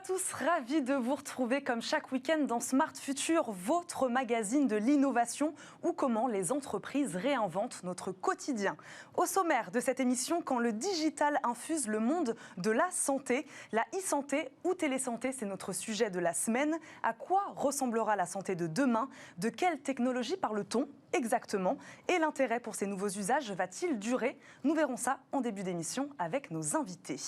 tous, ravis de vous retrouver comme chaque week-end dans Smart Future, votre magazine de l'innovation ou comment les entreprises réinventent notre quotidien. Au sommaire de cette émission, quand le digital infuse le monde de la santé, la e-santé ou télésanté, c'est notre sujet de la semaine. À quoi ressemblera la santé de demain? De quelle technologie parle-t-on exactement? Et l'intérêt pour ces nouveaux usages va-t-il durer? Nous verrons ça en début d'émission avec nos invités.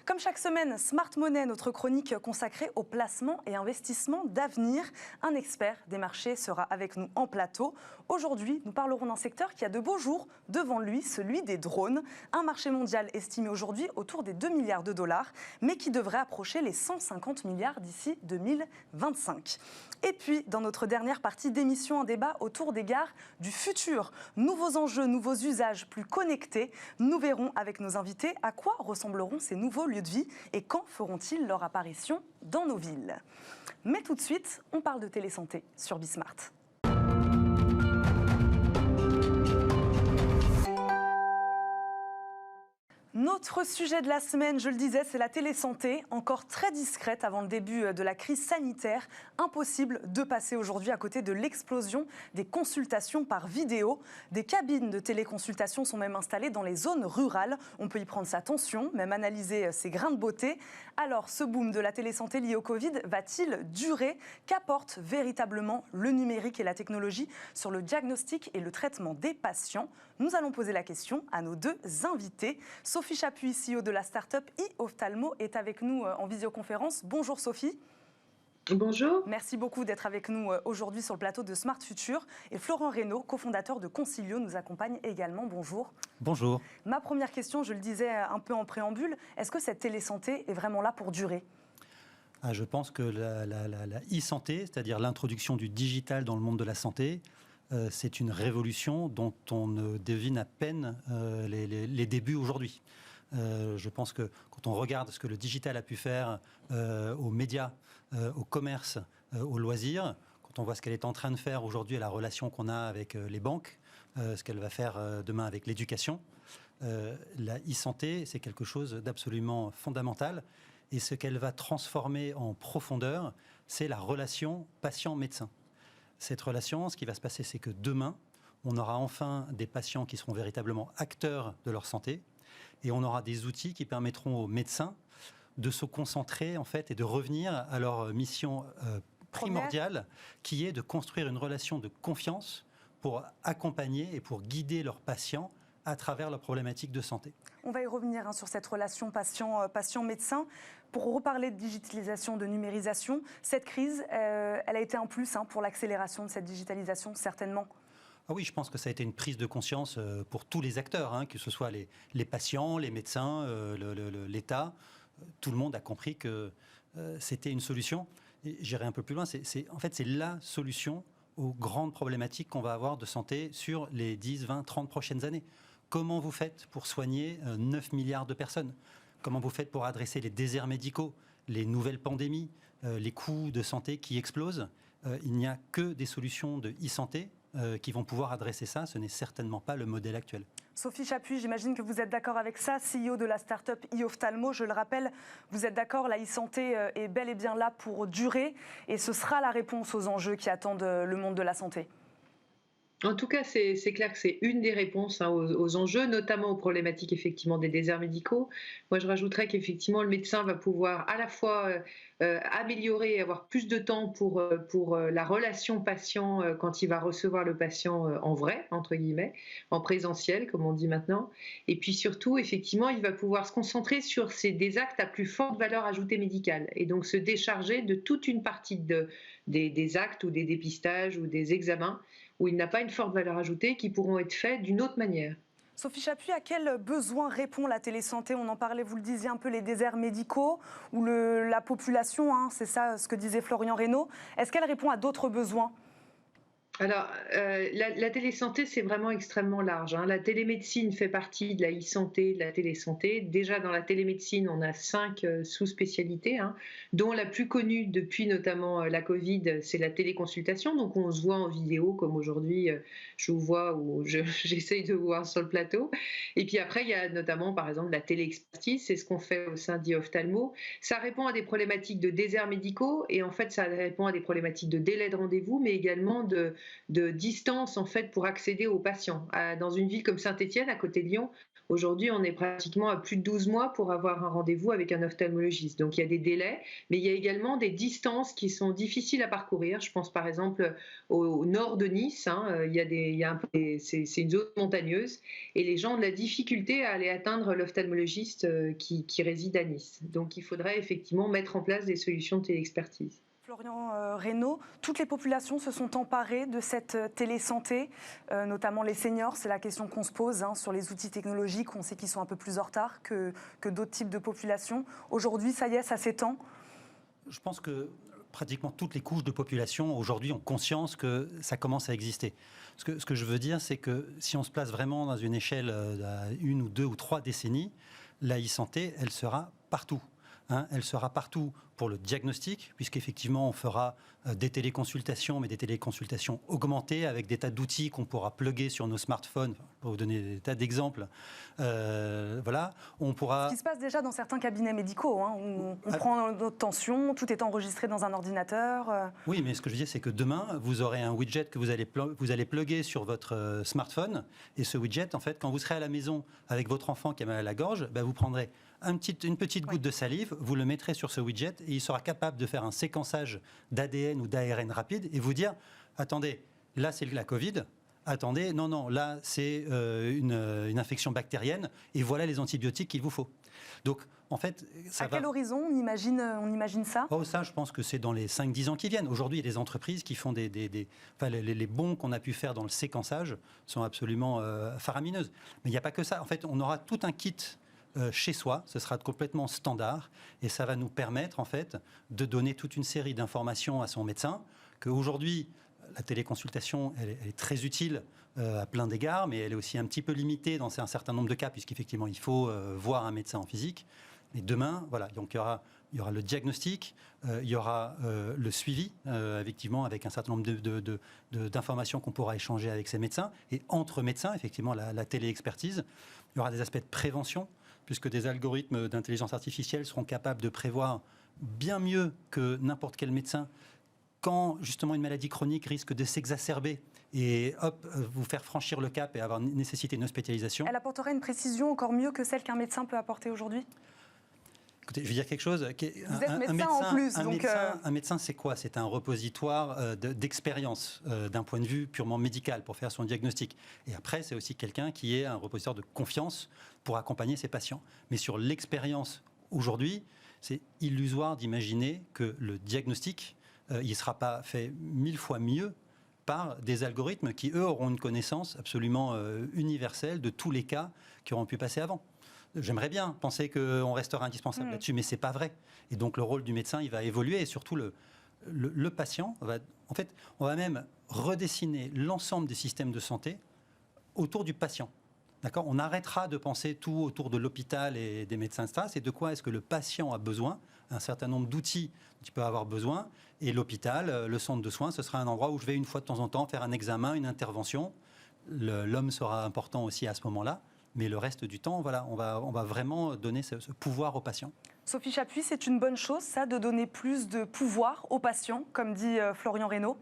Comme chaque semaine, Smart Money, notre chronique consacrée au placement et investissement d'avenir. Un expert des marchés sera avec nous en plateau. Aujourd'hui, nous parlerons d'un secteur qui a de beaux jours devant lui, celui des drones. Un marché mondial estimé aujourd'hui autour des 2 milliards de dollars, mais qui devrait approcher les 150 milliards d'ici 2025. Et puis, dans notre dernière partie d'émission, un débat autour des gares du futur. Nouveaux enjeux, nouveaux usages plus connectés. Nous verrons avec nos invités à quoi ressembleront ces nouveaux lieux de vie et quand feront-ils leur apparition dans nos villes. Mais tout de suite, on parle de télésanté sur Bismart. Notre sujet de la semaine, je le disais, c'est la télésanté, encore très discrète avant le début de la crise sanitaire. Impossible de passer aujourd'hui à côté de l'explosion des consultations par vidéo. Des cabines de téléconsultation sont même installées dans les zones rurales. On peut y prendre sa tension, même analyser ses grains de beauté. Alors, ce boom de la télésanté lié au Covid va-t-il durer? Qu'apporte véritablement le numérique et la technologie sur le diagnostic et le traitement des patients? Nous allons poser la question à nos deux invités. Sophie Chapuis, CEO de la start-up e-Ophthalmo, est avec nous en visioconférence. Bonjour Sophie. Bonjour. Merci beaucoup d'être avec nous aujourd'hui sur le plateau de Smart Future. Et Florent Reynaud, cofondateur de Concilio, nous accompagne également. Bonjour. Bonjour. Ma première question, je le disais un peu en préambule, est-ce que cette télésanté est vraiment là pour durer ? Je pense que la e-santé, c'est-à-dire l'introduction du digital dans le monde de la santé, c'est une révolution dont on devine à peine les débuts aujourd'hui. Je pense que quand on regarde ce que le digital a pu faire aux médias, au commerce, aux loisirs, quand on voit ce qu'elle est en train de faire aujourd'hui, la relation qu'on a avec les banques, ce qu'elle va faire demain avec l'éducation, la e-santé, c'est quelque chose d'absolument fondamental. Et ce qu'elle va transformer en profondeur, c'est la relation patient-médecin. Cette relation, ce qui va se passer, c'est que demain, on aura enfin des patients qui seront véritablement acteurs de leur santé et on aura des outils qui permettront aux médecins de se concentrer en fait et de revenir à leur mission primordiale qui est de construire une relation de confiance pour accompagner et pour guider leurs patients à travers leurs problématiques de santé. On va y revenir sur cette relation patient-médecin. Pour reparler de digitalisation, de numérisation, cette crise, elle a été un plus pour l'accélération de cette digitalisation, certainement. Oui, je pense que ça a été une prise de conscience pour tous les acteurs, que ce soit les patients, les médecins, l'État. Tout le monde a compris que c'était une solution. Et j'irai un peu plus loin, en fait, c'est la solution aux grandes problématiques qu'on va avoir de santé sur les 10, 20, 30 prochaines années. Comment vous faites pour soigner 9 milliards de personnes? Comment vous faites pour adresser les déserts médicaux, les nouvelles pandémies, les coûts de santé qui explosent? Il n'y a que des solutions de e-santé qui vont pouvoir adresser ça. Ce n'est certainement pas le modèle actuel. Sophie Chapuis, j'imagine que vous êtes d'accord avec ça, CEO de la start-up e-Ophthalmo. Je le rappelle, vous êtes d'accord, la e-santé est bel et bien là pour durer et ce sera la réponse aux enjeux qui attendent le monde de la santé. En tout cas, c'est clair que c'est une des réponses aux enjeux, notamment aux problématiques effectivement des déserts médicaux. Moi, je rajouterais qu'effectivement, le médecin va pouvoir à la fois améliorer et avoir plus de temps pour la relation patient quand il va recevoir le patient en vrai, entre guillemets, en présentiel, comme on dit maintenant. Et puis surtout, effectivement, il va pouvoir se concentrer sur des actes à plus forte valeur ajoutée médicale et donc se décharger de toute une partie des actes ou des dépistages ou des examens où il n'a pas une forte valeur ajoutée, qui pourront être faits d'une autre manière. Sophie Chapuis, à quel besoin répond la télésanté? On en parlait, vous le disiez un peu, les déserts médicaux ou la population, c'est ça ce que disait Florian Reynaud. Est-ce qu'elle répond à d'autres besoins? Alors, la télésanté, c'est vraiment extrêmement large, hein. La télémédecine fait partie de la e-santé, de la télésanté. Déjà, dans la télémédecine, on a 5 sous-spécialités, hein, dont la plus connue depuis notamment la Covid, c'est la téléconsultation. Donc, on se voit en vidéo, comme aujourd'hui, je vous vois ou j'essaye de vous voir sur le plateau. Et puis après, il y a notamment, par exemple, la téléexpertise, c'est ce qu'on fait au sein d'e-ophtalmo. Ça répond à des problématiques de déserts médicaux et en fait, ça répond à des problématiques de délai de rendez-vous, mais également de distance en fait pour accéder aux patients. Dans une ville comme Saint-Étienne, à côté de Lyon, aujourd'hui, on est pratiquement à plus de 12 mois pour avoir un rendez-vous avec un ophtalmologiste. Donc il y a des délais, mais il y a également des distances qui sont difficiles à parcourir. Je pense par exemple au nord de Nice, hein, c'est une zone montagneuse et les gens ont de la difficulté à aller atteindre l'ophtalmologiste qui réside à Nice. Donc il faudrait effectivement mettre en place des solutions de téléexpertise. Florian Reynaud, toutes les populations se sont emparées de cette télésanté, notamment les seniors. C'est la question qu'on se pose sur les outils technologiques. On sait qu'ils sont un peu plus en retard que d'autres types de populations. Aujourd'hui, ça y est, ça s'étend. Je pense que pratiquement toutes les couches de population aujourd'hui ont conscience que ça commence à exister. Ce que je veux dire, c'est que si on se place vraiment dans une échelle d'1 ou 2 ou 3 décennies, la e-santé, elle sera partout. Elle sera partout pour le diagnostic, puisqu'effectivement, on fera des téléconsultations, mais des téléconsultations augmentées avec des tas d'outils qu'on pourra plugger sur nos smartphones. Pour vous donner des tas d'exemples, voilà, on pourra... Ce qui se passe déjà dans certains cabinets médicaux, hein, où on prend notre tension, tout est enregistré dans un ordinateur. Oui, mais ce que je veux dire, c'est que demain, vous aurez un widget que vous allez plugger sur votre smartphone, et ce widget, en fait, quand vous serez à la maison avec votre enfant qui a mal à la gorge, vous prendrez une petite goutte de salive, vous le mettrez sur ce widget et il sera capable de faire un séquençage d'ADN ou d'ARN rapide et vous dire, attendez, là c'est la Covid, attendez, non, là c'est une infection bactérienne et voilà les antibiotiques qu'il vous faut. Donc, en fait, à quel horizon on imagine ça ? Ça, je pense que c'est dans les 5-10 ans qui viennent. Aujourd'hui, il y a des entreprises qui font les bons qu'on a pu faire dans le séquençage sont absolument faramineuses. Mais il n'y a pas que ça. En fait, on aura tout un kit chez soi, ce sera complètement standard et ça va nous permettre en fait de donner toute une série d'informations à son médecin, qu'aujourd'hui la téléconsultation elle est très utile à plein d'égards, mais elle est aussi un petit peu limitée dans un certain nombre de cas puisqu'effectivement il faut voir un médecin en physique. Et demain, voilà, donc il y aura le diagnostic, il y aura le suivi, effectivement, avec un certain nombre d'informations qu'on pourra échanger avec ces médecins. Et entre médecins, effectivement, la téléexpertise, il y aura des aspects de prévention, puisque des algorithmes d'intelligence artificielle seront capables de prévoir bien mieux que n'importe quel médecin quand, justement, une maladie chronique risque de s'exacerber et hop, vous faire franchir le cap et avoir nécessité une hospitalisation. Elle apporterait une précision encore mieux que celle qu'un médecin peut apporter aujourd'hui ? Écoutez, je vais dire quelque chose. Vous êtes médecin en plus. Un médecin, c'est quoi ? C'est un repositoire d'expérience d'un point de vue purement médical pour faire son diagnostic. Et après, c'est aussi quelqu'un qui est un repositoire de confiance pour accompagner ses patients. Mais sur l'expérience aujourd'hui, c'est illusoire d'imaginer que le diagnostic, il ne sera pas fait 1000 fois mieux par des algorithmes qui, eux, auront une connaissance absolument universelle de tous les cas qui auront pu passer avant. J'aimerais bien penser qu'on restera indispensable là-dessus, mais ce n'est pas vrai. Et donc le rôle du médecin, il va évoluer et surtout le patient, en fait, on va même redessiner l'ensemble des systèmes de santé autour du patient. D'accord ? On arrêtera de penser tout autour de l'hôpital et des médecins, etc. C'est de quoi est-ce que le patient a besoin, un certain nombre d'outils dont il peut avoir besoin, et l'hôpital, le centre de soins, ce sera un endroit où je vais une fois de temps en temps faire un examen, une intervention. L'homme sera important aussi à ce moment-là. Mais le reste du temps, voilà, on va vraiment donner ce pouvoir aux patients. Sophie Chapuis, c'est une bonne chose, ça, de donner plus de pouvoir aux patients, comme dit Florian Reynaud ?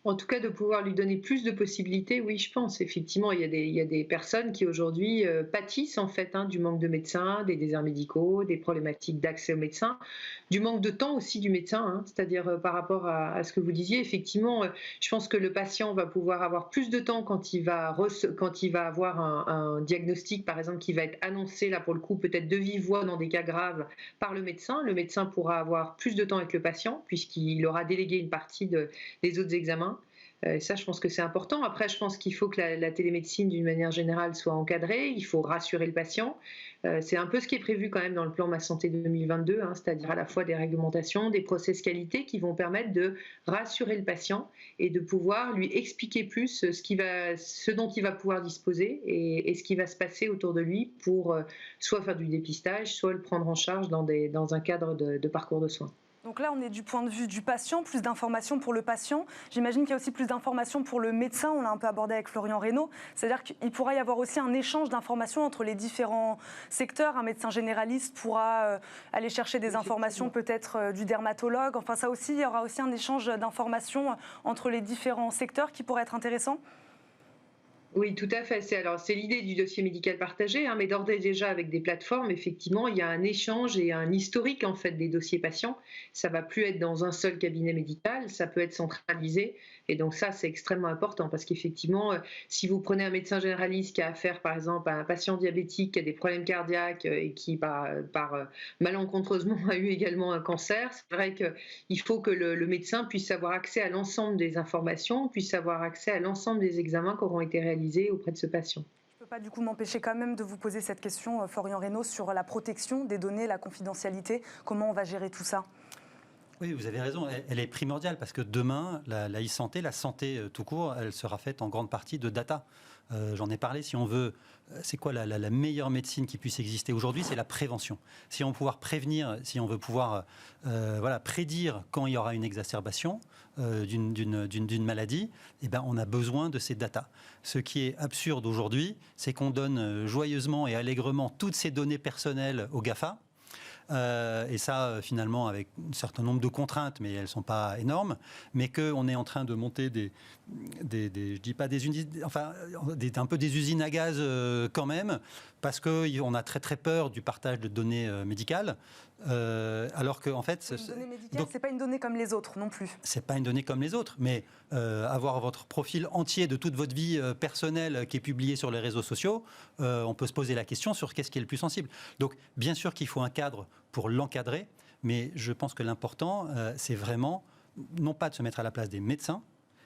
En tout cas, de pouvoir lui donner plus de possibilités, oui, je pense. Effectivement, il y a des personnes qui aujourd'hui pâtissent en fait du manque de médecins, des déserts médicaux, des problématiques d'accès aux médecins, du manque de temps aussi du médecin, c'est-à-dire par rapport à ce que vous disiez, effectivement, je pense que le patient va pouvoir avoir plus de temps quand il va avoir un diagnostic, par exemple, qui va être annoncé, là pour le coup, peut-être de vive voix dans des cas graves par le médecin. Le médecin pourra avoir plus de temps avec le patient puisqu'il aura délégué une partie des autres examens. Ça, je pense que c'est important. Après, je pense qu'il faut que la télémédecine, d'une manière générale, soit encadrée. Il faut rassurer le patient. C'est un peu ce qui est prévu quand même dans le plan Ma Santé 2022, hein, c'est-à-dire à la fois des réglementations, des process qualité qui vont permettre de rassurer le patient et de pouvoir lui expliquer plus ce dont il va pouvoir disposer et ce qui va se passer autour de lui pour soit faire du dépistage, soit le prendre en charge dans un cadre de parcours de soins. Donc là, on est du point de vue du patient, plus d'informations pour le patient. J'imagine qu'il y a aussi plus d'informations pour le médecin. On l'a un peu abordé avec Florian Reynaud. C'est-à-dire qu'il pourra y avoir aussi un échange d'informations entre les différents secteurs. Un médecin généraliste pourra aller chercher des informations peut-être du dermatologue. Enfin, ça aussi, il y aura aussi un échange d'informations entre les différents secteurs qui pourrait être intéressant. Oui, tout à fait. C'est l'idée du dossier médical partagé, hein, mais d'ores et déjà avec des plateformes, effectivement, il y a un échange et un historique en fait des dossiers patients. Ça va plus être dans un seul cabinet médical, ça peut être centralisé. Et donc ça, c'est extrêmement important parce qu'effectivement, si vous prenez un médecin généraliste qui a affaire, par exemple, à un patient diabétique qui a des problèmes cardiaques et qui, malencontreusement, a eu également un cancer, c'est vrai qu'il faut que le médecin puisse avoir accès à l'ensemble des informations, puisse avoir accès à l'ensemble des examens qui auront été réalisés auprès de ce patient. Je ne peux pas du coup m'empêcher quand même de vous poser cette question, Florian Reynaud, sur la protection des données, la confidentialité. Comment on va gérer tout ça ? Oui, vous avez raison, elle est primordiale parce que demain, la e-santé, la santé tout court, elle sera faite en grande partie de data. J'en ai parlé, si on veut, c'est quoi la meilleure médecine qui puisse exister aujourd'hui, c'est la prévention. Si on veut pouvoir prévenir, si on veut pouvoir prédire quand il y aura une exacerbation d'une maladie, eh ben, on a besoin de ces datas. Ce qui est absurde aujourd'hui, c'est qu'on donne joyeusement et allègrement toutes ces données personnelles aux GAFA. Et ça, finalement, avec un certain nombre de contraintes, mais elles ne sont pas énormes, mais qu'on est en train de monter je dis pas des usines, enfin, un peu des usines à gaz quand même, parce qu'on a très très peur du partage de données médicales, alors qu'en en fait... Une donnée médicale, ce n'est pas une donnée comme les autres non plus. Ce n'est pas une donnée comme les autres, mais avoir votre profil entier de toute votre vie personnelle qui est publié sur les réseaux sociaux, on peut se poser la question sur qu'est-ce qui est le plus sensible. Donc, bien sûr qu'il faut un cadre pour l'encadrer, mais je pense que l'important, c'est vraiment, non pas de se mettre à la place des médecins,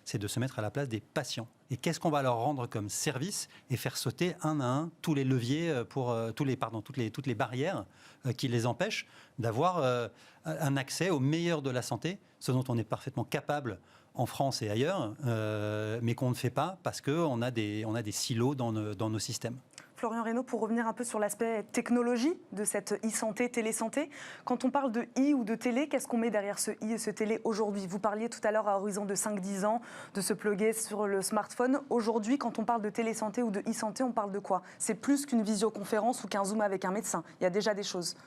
c'est de se mettre à la place des patients. Et qu'est-ce qu'on va leur rendre comme service et faire sauter un à un tous les leviers, toutes les barrières qui les empêchent d'avoir un accès au meilleur de la santé, ce dont on est parfaitement capable en France et ailleurs, mais qu'on ne fait pas parce qu'on a des silos dans nos systèmes. Florian Reynaud, pour revenir un peu sur l'aspect technologie de cette e-santé, télésanté, quand on parle de e ou de télé, qu'est-ce qu'on met derrière ce e et ce télé aujourd'hui ? Vous parliez tout à l'heure à horizon de 5-10 ans de se plugger sur le smartphone. Aujourd'hui, quand on parle de télésanté ou de e-santé, on parle de quoi ? C'est plus qu'une visioconférence ou qu'un Zoom avec un médecin. Il y a déjà des choses.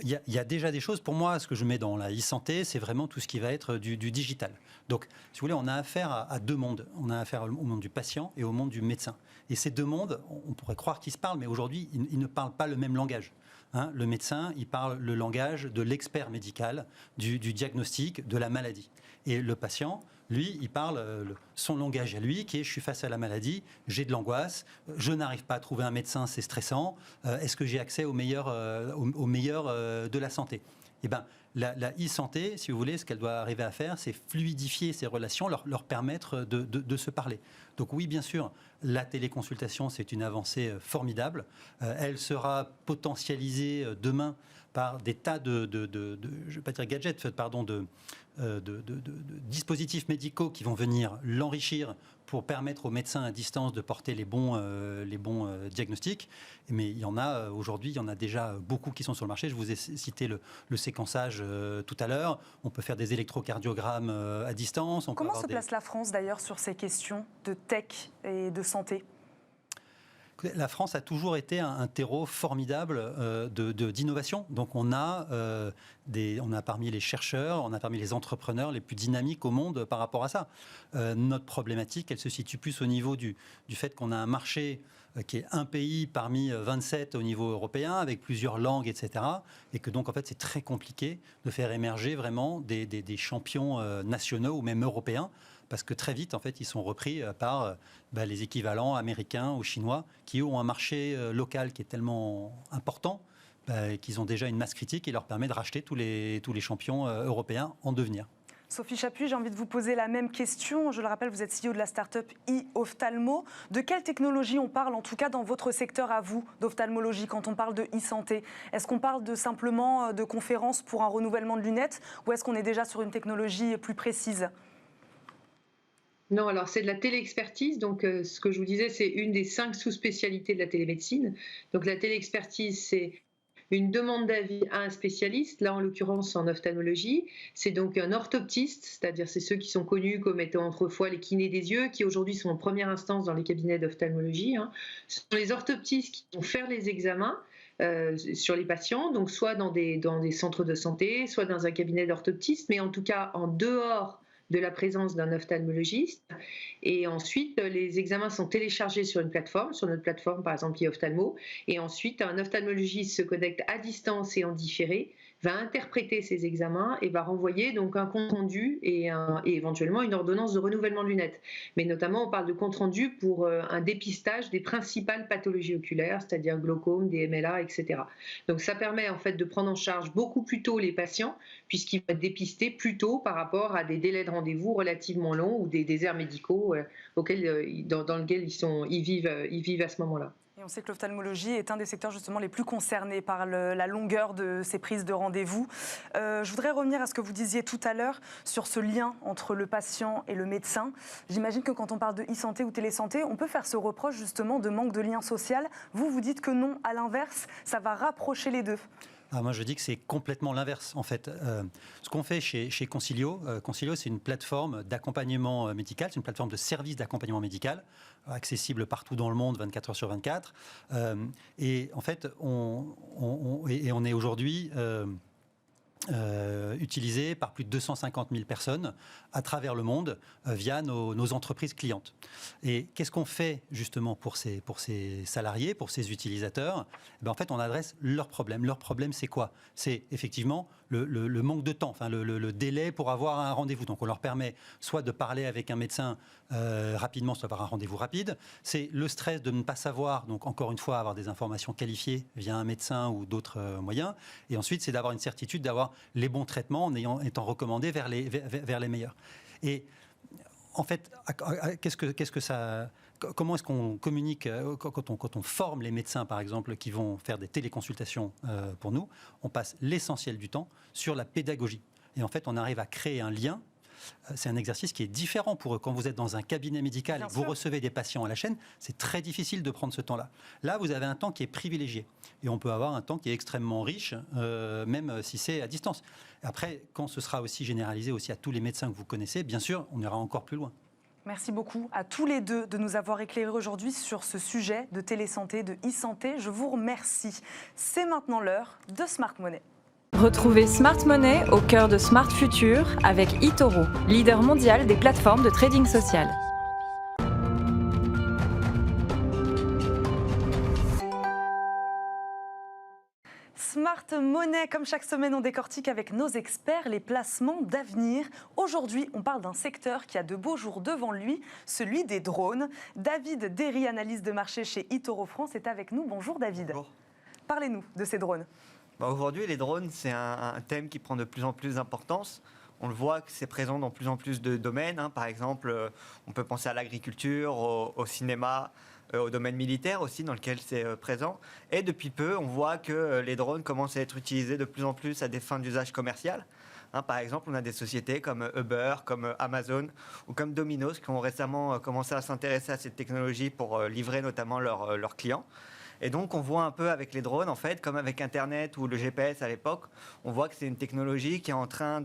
Il y a déjà des choses. Pour moi, ce que je mets dans la e-santé, c'est vraiment tout ce qui va être du digital. Donc, si vous voulez, on a affaire à deux mondes. On a affaire au monde du patient et au monde du médecin. Et ces deux mondes, on pourrait croire qu'ils se parlent, mais aujourd'hui, ils ne parlent pas le même langage. Le médecin, il parle le langage de l'expert médical, du diagnostic, de la maladie. Et le patient, lui, il parle son langage à lui, qui est « je suis face à la maladie, j'ai de l'angoisse, je n'arrive pas à trouver un médecin, c'est stressant, est-ce que j'ai accès au meilleur de la santé ?» Eh bien, la e-santé, si vous voulez, ce qu'elle doit arriver à faire, c'est fluidifier ces relations, leur permettre de se parler. Donc oui, bien sûr, la téléconsultation, c'est une avancée formidable. Elle sera potentialisée demain par des tas je ne vais pas dire gadgets, pardon, de dispositifs médicaux qui vont venir l'enrichir pour permettre aux médecins à distance de porter les bons diagnostics. Mais il y en a aujourd'hui, il y en a déjà beaucoup qui sont sur le marché. Je vous ai cité le séquençage tout à l'heure. On peut faire des électrocardiogrammes à distance. Comment se place la France d'ailleurs sur ces questions de tech et de santé ? La France a toujours été un terreau formidable d'innovation. Donc on a parmi les chercheurs, on a parmi les entrepreneurs les plus dynamiques au monde par rapport à ça. Notre problématique, elle se situe plus au niveau du fait qu'on a un marché qui est un pays parmi 27 au niveau européen, avec plusieurs langues, etc. Et que donc, en fait, c'est très compliqué de faire émerger vraiment des champions nationaux ou même européens, parce que très vite, en fait, ils sont repris par les équivalents américains ou chinois, qui ont un marché local qui est tellement important qu'ils ont déjà une masse critique qui leur permet de racheter tous les champions européens en devenir. Sophie Chapuis, j'ai envie de vous poser la même question. Je le rappelle, vous êtes CEO de la start-up e-Ophthalmo. De quelle technologie on parle, en tout cas dans votre secteur à vous, d'ophtalmologie, quand on parle de e-santé? Est-ce qu'on parle simplement de conférences pour un renouvellement de lunettes ou est-ce qu'on est déjà sur une technologie plus précise? Non, alors c'est de la téléexpertise. Donc, ce que je vous disais, c'est une des 5 sous-spécialités de la télémédecine. Donc, la téléexpertise, c'est une demande d'avis à un spécialiste, là en l'occurrence en ophtalmologie. C'est donc un orthoptiste, c'est-à-dire c'est ceux qui sont connus comme étant autrefois les kinés des yeux, qui aujourd'hui sont en première instance dans les cabinets d'ophtalmologie. Ce sont les orthoptistes qui vont faire les examens sur les patients, donc soit dans des centres de santé, soit dans un cabinet d'orthoptiste, mais en tout cas en dehors de la présence d'un ophtalmologiste. Et ensuite, les examens sont téléchargés sur une plateforme, sur notre plateforme par exemple e-Ophthalmo, et ensuite un ophtalmologiste se connecte à distance et en différé, va interpréter ces examens et va renvoyer donc un compte rendu et éventuellement une ordonnance de renouvellement de lunettes. Mais notamment, on parle de compte rendu pour un dépistage des principales pathologies oculaires, c'est-à-dire glaucome, DMLA, etc. Donc ça permet en fait de prendre en charge beaucoup plus tôt les patients, puisqu'ils vont être dépistés plus tôt par rapport à des délais de rendez-vous relativement longs ou des déserts médicaux dans lesquels ils vivent à ce moment-là. Et on sait que l'ophtalmologie est un des secteurs justement les plus concernés par la longueur de ces prises de rendez-vous. Je voudrais revenir à ce que vous disiez tout à l'heure sur ce lien entre le patient et le médecin. J'imagine que quand on parle de e-santé ou télésanté, on peut faire ce reproche justement de manque de lien social. Vous dites que non, à l'inverse, ça va rapprocher les deux. Moi, je dis que c'est complètement l'inverse, en fait. Ce qu'on fait chez Consilio, Consilio, c'est une plateforme d'accompagnement médical, c'est une plateforme de service d'accompagnement médical, accessible partout dans le monde, 24 heures sur 24. Et en fait, on est aujourd'hui utilisé par plus de 250 000 personnes à travers le monde via nos entreprises clientes. Et qu'est-ce qu'on fait justement pour ces salariés, pour ces utilisateurs? En fait, on adresse leurs problèmes. Leur problème, c'est quoi? C'est effectivement le manque de temps, enfin le délai pour avoir un rendez-vous. Donc on leur permet soit de parler avec un médecin rapidement, soit avoir un rendez-vous rapide. C'est le stress de ne pas savoir, donc encore une fois, avoir des informations qualifiées via un médecin ou d'autres moyens. Et ensuite, c'est d'avoir une certitude d'avoir les bons traitements en étant recommandé vers les meilleurs. Et en fait, comment est-ce qu'on communique quand on forme les médecins, par exemple, qui vont faire des téléconsultations pour nous? On passe l'essentiel du temps sur la pédagogie. Et en fait, on arrive à créer un lien. C'est un exercice qui est différent pour eux. Quand vous êtes dans un cabinet médical et que vous recevez des patients à la chaîne, c'est très difficile de prendre ce temps-là. Là, vous avez un temps qui est privilégié. Et on peut avoir un temps qui est extrêmement riche, même si c'est à distance. Après, quand ce sera aussi généralisé aussi à tous les médecins que vous connaissez, bien sûr, on ira encore plus loin. Merci beaucoup à tous les deux de nous avoir éclairés aujourd'hui sur ce sujet de télésanté, de e-santé. Je vous remercie. C'est maintenant l'heure de Smart Money. Retrouvez Smart Money au cœur de Smart Future avec eToro, leader mondial des plateformes de trading social. Smart Money, comme chaque semaine, on décortique avec nos experts les placements d'avenir. Aujourd'hui, on parle d'un secteur qui a de beaux jours devant lui, celui des drones. David Derry, analyste de marché chez eToro France, est avec nous. Bonjour David. Bonjour. Parlez-nous de ces drones. Aujourd'hui, les drones, c'est un thème qui prend de plus en plus d'importance. On le voit que c'est présent dans plus en plus de domaines. Par exemple, on peut penser à l'agriculture, au cinéma, au domaine militaire aussi, dans lequel c'est présent. Et depuis peu, on voit que les drones commencent à être utilisés de plus en plus à des fins d'usage commercial. Par exemple, on a des sociétés comme Uber, comme Amazon ou comme Domino's qui ont récemment commencé à s'intéresser à cette technologie pour livrer notamment leurs clients. Et donc, on voit un peu avec les drones, en fait, comme avec Internet ou le GPS à l'époque, on voit que c'est une technologie qui est en train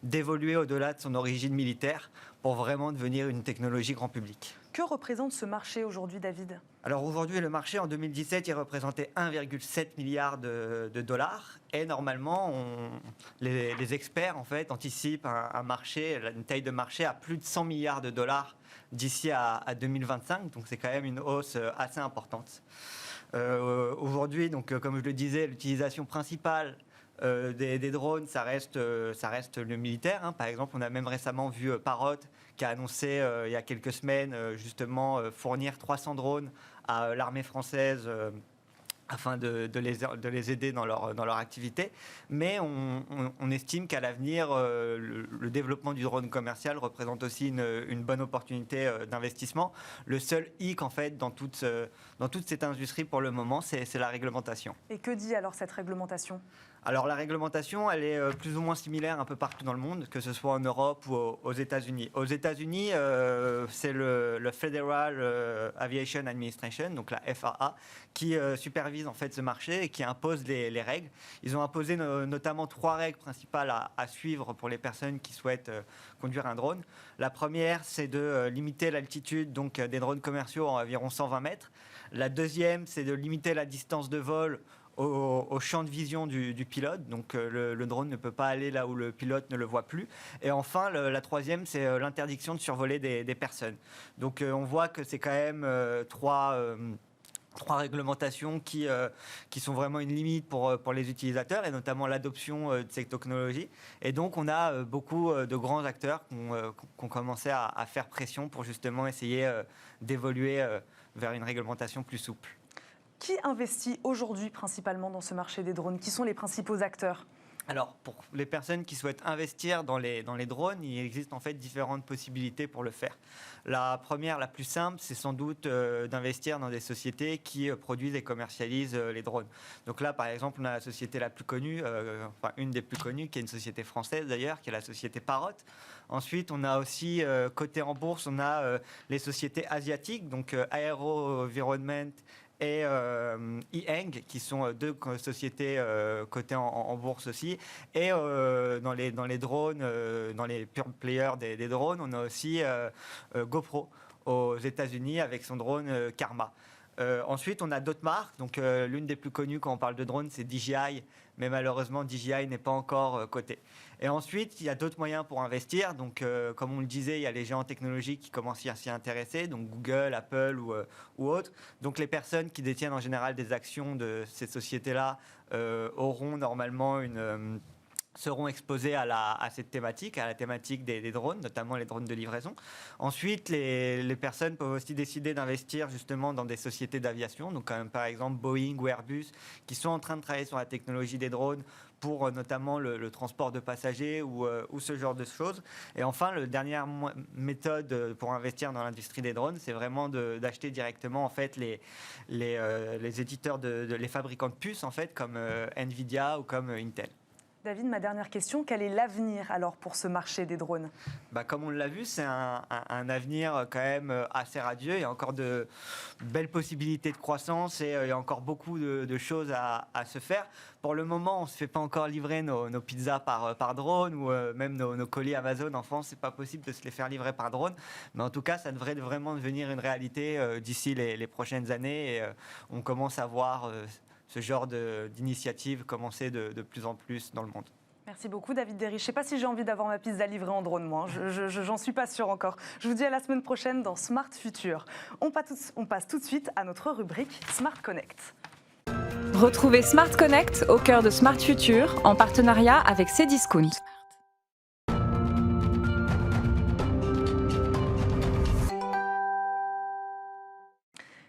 d'évoluer au-delà de son origine militaire pour vraiment devenir une technologie grand public. Que représente ce marché aujourd'hui, David? Alors aujourd'hui, le marché en 2017, il représentait 1,7 milliard de dollars. Et normalement, les experts en fait, anticipent un marché, une taille de marché à plus de 100 milliards de dollars d'ici à 2025. Donc c'est quand même une hausse assez importante. Aujourd'hui, donc, comme je le disais, l'utilisation principale des drones, ça reste le militaire. Par exemple, on a même récemment vu Parrot qui a annoncé il y a quelques semaines justement fournir 300 drones à l'armée française afin de les aider dans leur activité. Mais on estime qu'à l'avenir, le développement du drone commercial représente aussi une bonne opportunité d'investissement. Le seul hic, en fait, dans toute cette industrie pour le moment, c'est la réglementation. Et que dit alors cette réglementation ? Alors la réglementation, elle est plus ou moins similaire un peu partout dans le monde, que ce soit en Europe ou aux États-Unis. Aux États-Unis, c'est le Federal Aviation Administration, donc la FAA, qui supervise en fait ce marché et qui impose les règles. Ils ont imposé notamment 3 règles principales à suivre pour les personnes qui souhaitent conduire un drone. La première, c'est de limiter l'altitude donc des drones commerciaux à environ 120 mètres. La deuxième, c'est de limiter la distance de vol au champ de vision du pilote, donc le drone ne peut pas aller là où le pilote ne le voit plus. Et enfin, la troisième, c'est l'interdiction de survoler des personnes. Donc on voit que c'est quand même trois réglementations qui sont vraiment une limite pour les utilisateurs, et notamment l'adoption de ces technologies. Et donc on a beaucoup de grands acteurs qui ont commencé à faire pression pour justement essayer d'évoluer vers une réglementation plus souple. Qui investit aujourd'hui principalement dans ce marché des drones ? Qui sont les principaux acteurs ? Alors, pour les personnes qui souhaitent investir dans les drones, il existe en fait différentes possibilités pour le faire. La première, la plus simple, c'est sans doute d'investir dans des sociétés qui produisent et commercialisent les drones. Donc là, par exemple, on a la société la plus connue, enfin une des plus connues, qui est une société française d'ailleurs, qui est la société Parrot. Ensuite, on a aussi, coté en bourse, on a les sociétés asiatiques, donc AeroVironment et E-Eng, qui sont 2 sociétés cotées en bourse aussi. Et dans les drones, dans les pure players des drones, on a aussi GoPro aux États-Unis avec son drone Karma. Ensuite, on a d'autres marques. Donc, l'une des plus connues quand on parle de drone, c'est DJI, mais malheureusement, DJI n'est pas encore coté. Et ensuite, il y a d'autres moyens pour investir. Donc, comme on le disait, il y a les géants technologiques qui commencent à s'y intéresser, donc Google, Apple ou autres. Donc, les personnes qui détiennent en général des actions de ces sociétés-là auront normalement seront exposés à cette thématique, à la thématique des drones, notamment les drones de livraison. Ensuite, les personnes peuvent aussi décider d'investir justement dans des sociétés d'aviation, donc par exemple Boeing ou Airbus, qui sont en train de travailler sur la technologie des drones pour notamment le transport de passagers ou ce genre de choses. Et enfin, la dernière méthode pour investir dans l'industrie des drones, c'est vraiment d'acheter directement en fait les éditeurs, les fabricants de puces en fait, comme Nvidia ou comme Intel. David, ma dernière question, quel est l'avenir alors pour ce marché des drones ? Comme on l'a vu, c'est un avenir quand même assez radieux. Il y a encore de belles possibilités de croissance et il y a encore beaucoup de choses à se faire. Pour le moment, on ne se fait pas encore livrer nos pizzas par drone ou même nos colis Amazon en France. Ce n'est pas possible de se les faire livrer par drone. Mais en tout cas, ça devrait vraiment devenir une réalité d'ici les prochaines années. Et on commence à voir ce genre d'initiative commencer de plus en plus dans le monde. Merci beaucoup David Derry. Je ne sais pas si j'ai envie d'avoir ma pizza livrée en drone, moi. J'en suis pas sûre encore. Je vous dis à la semaine prochaine dans Smart Future. On passe tout de suite à notre rubrique Smart Connect. Retrouvez Smart Connect au cœur de Smart Future en partenariat avec Cdiscount.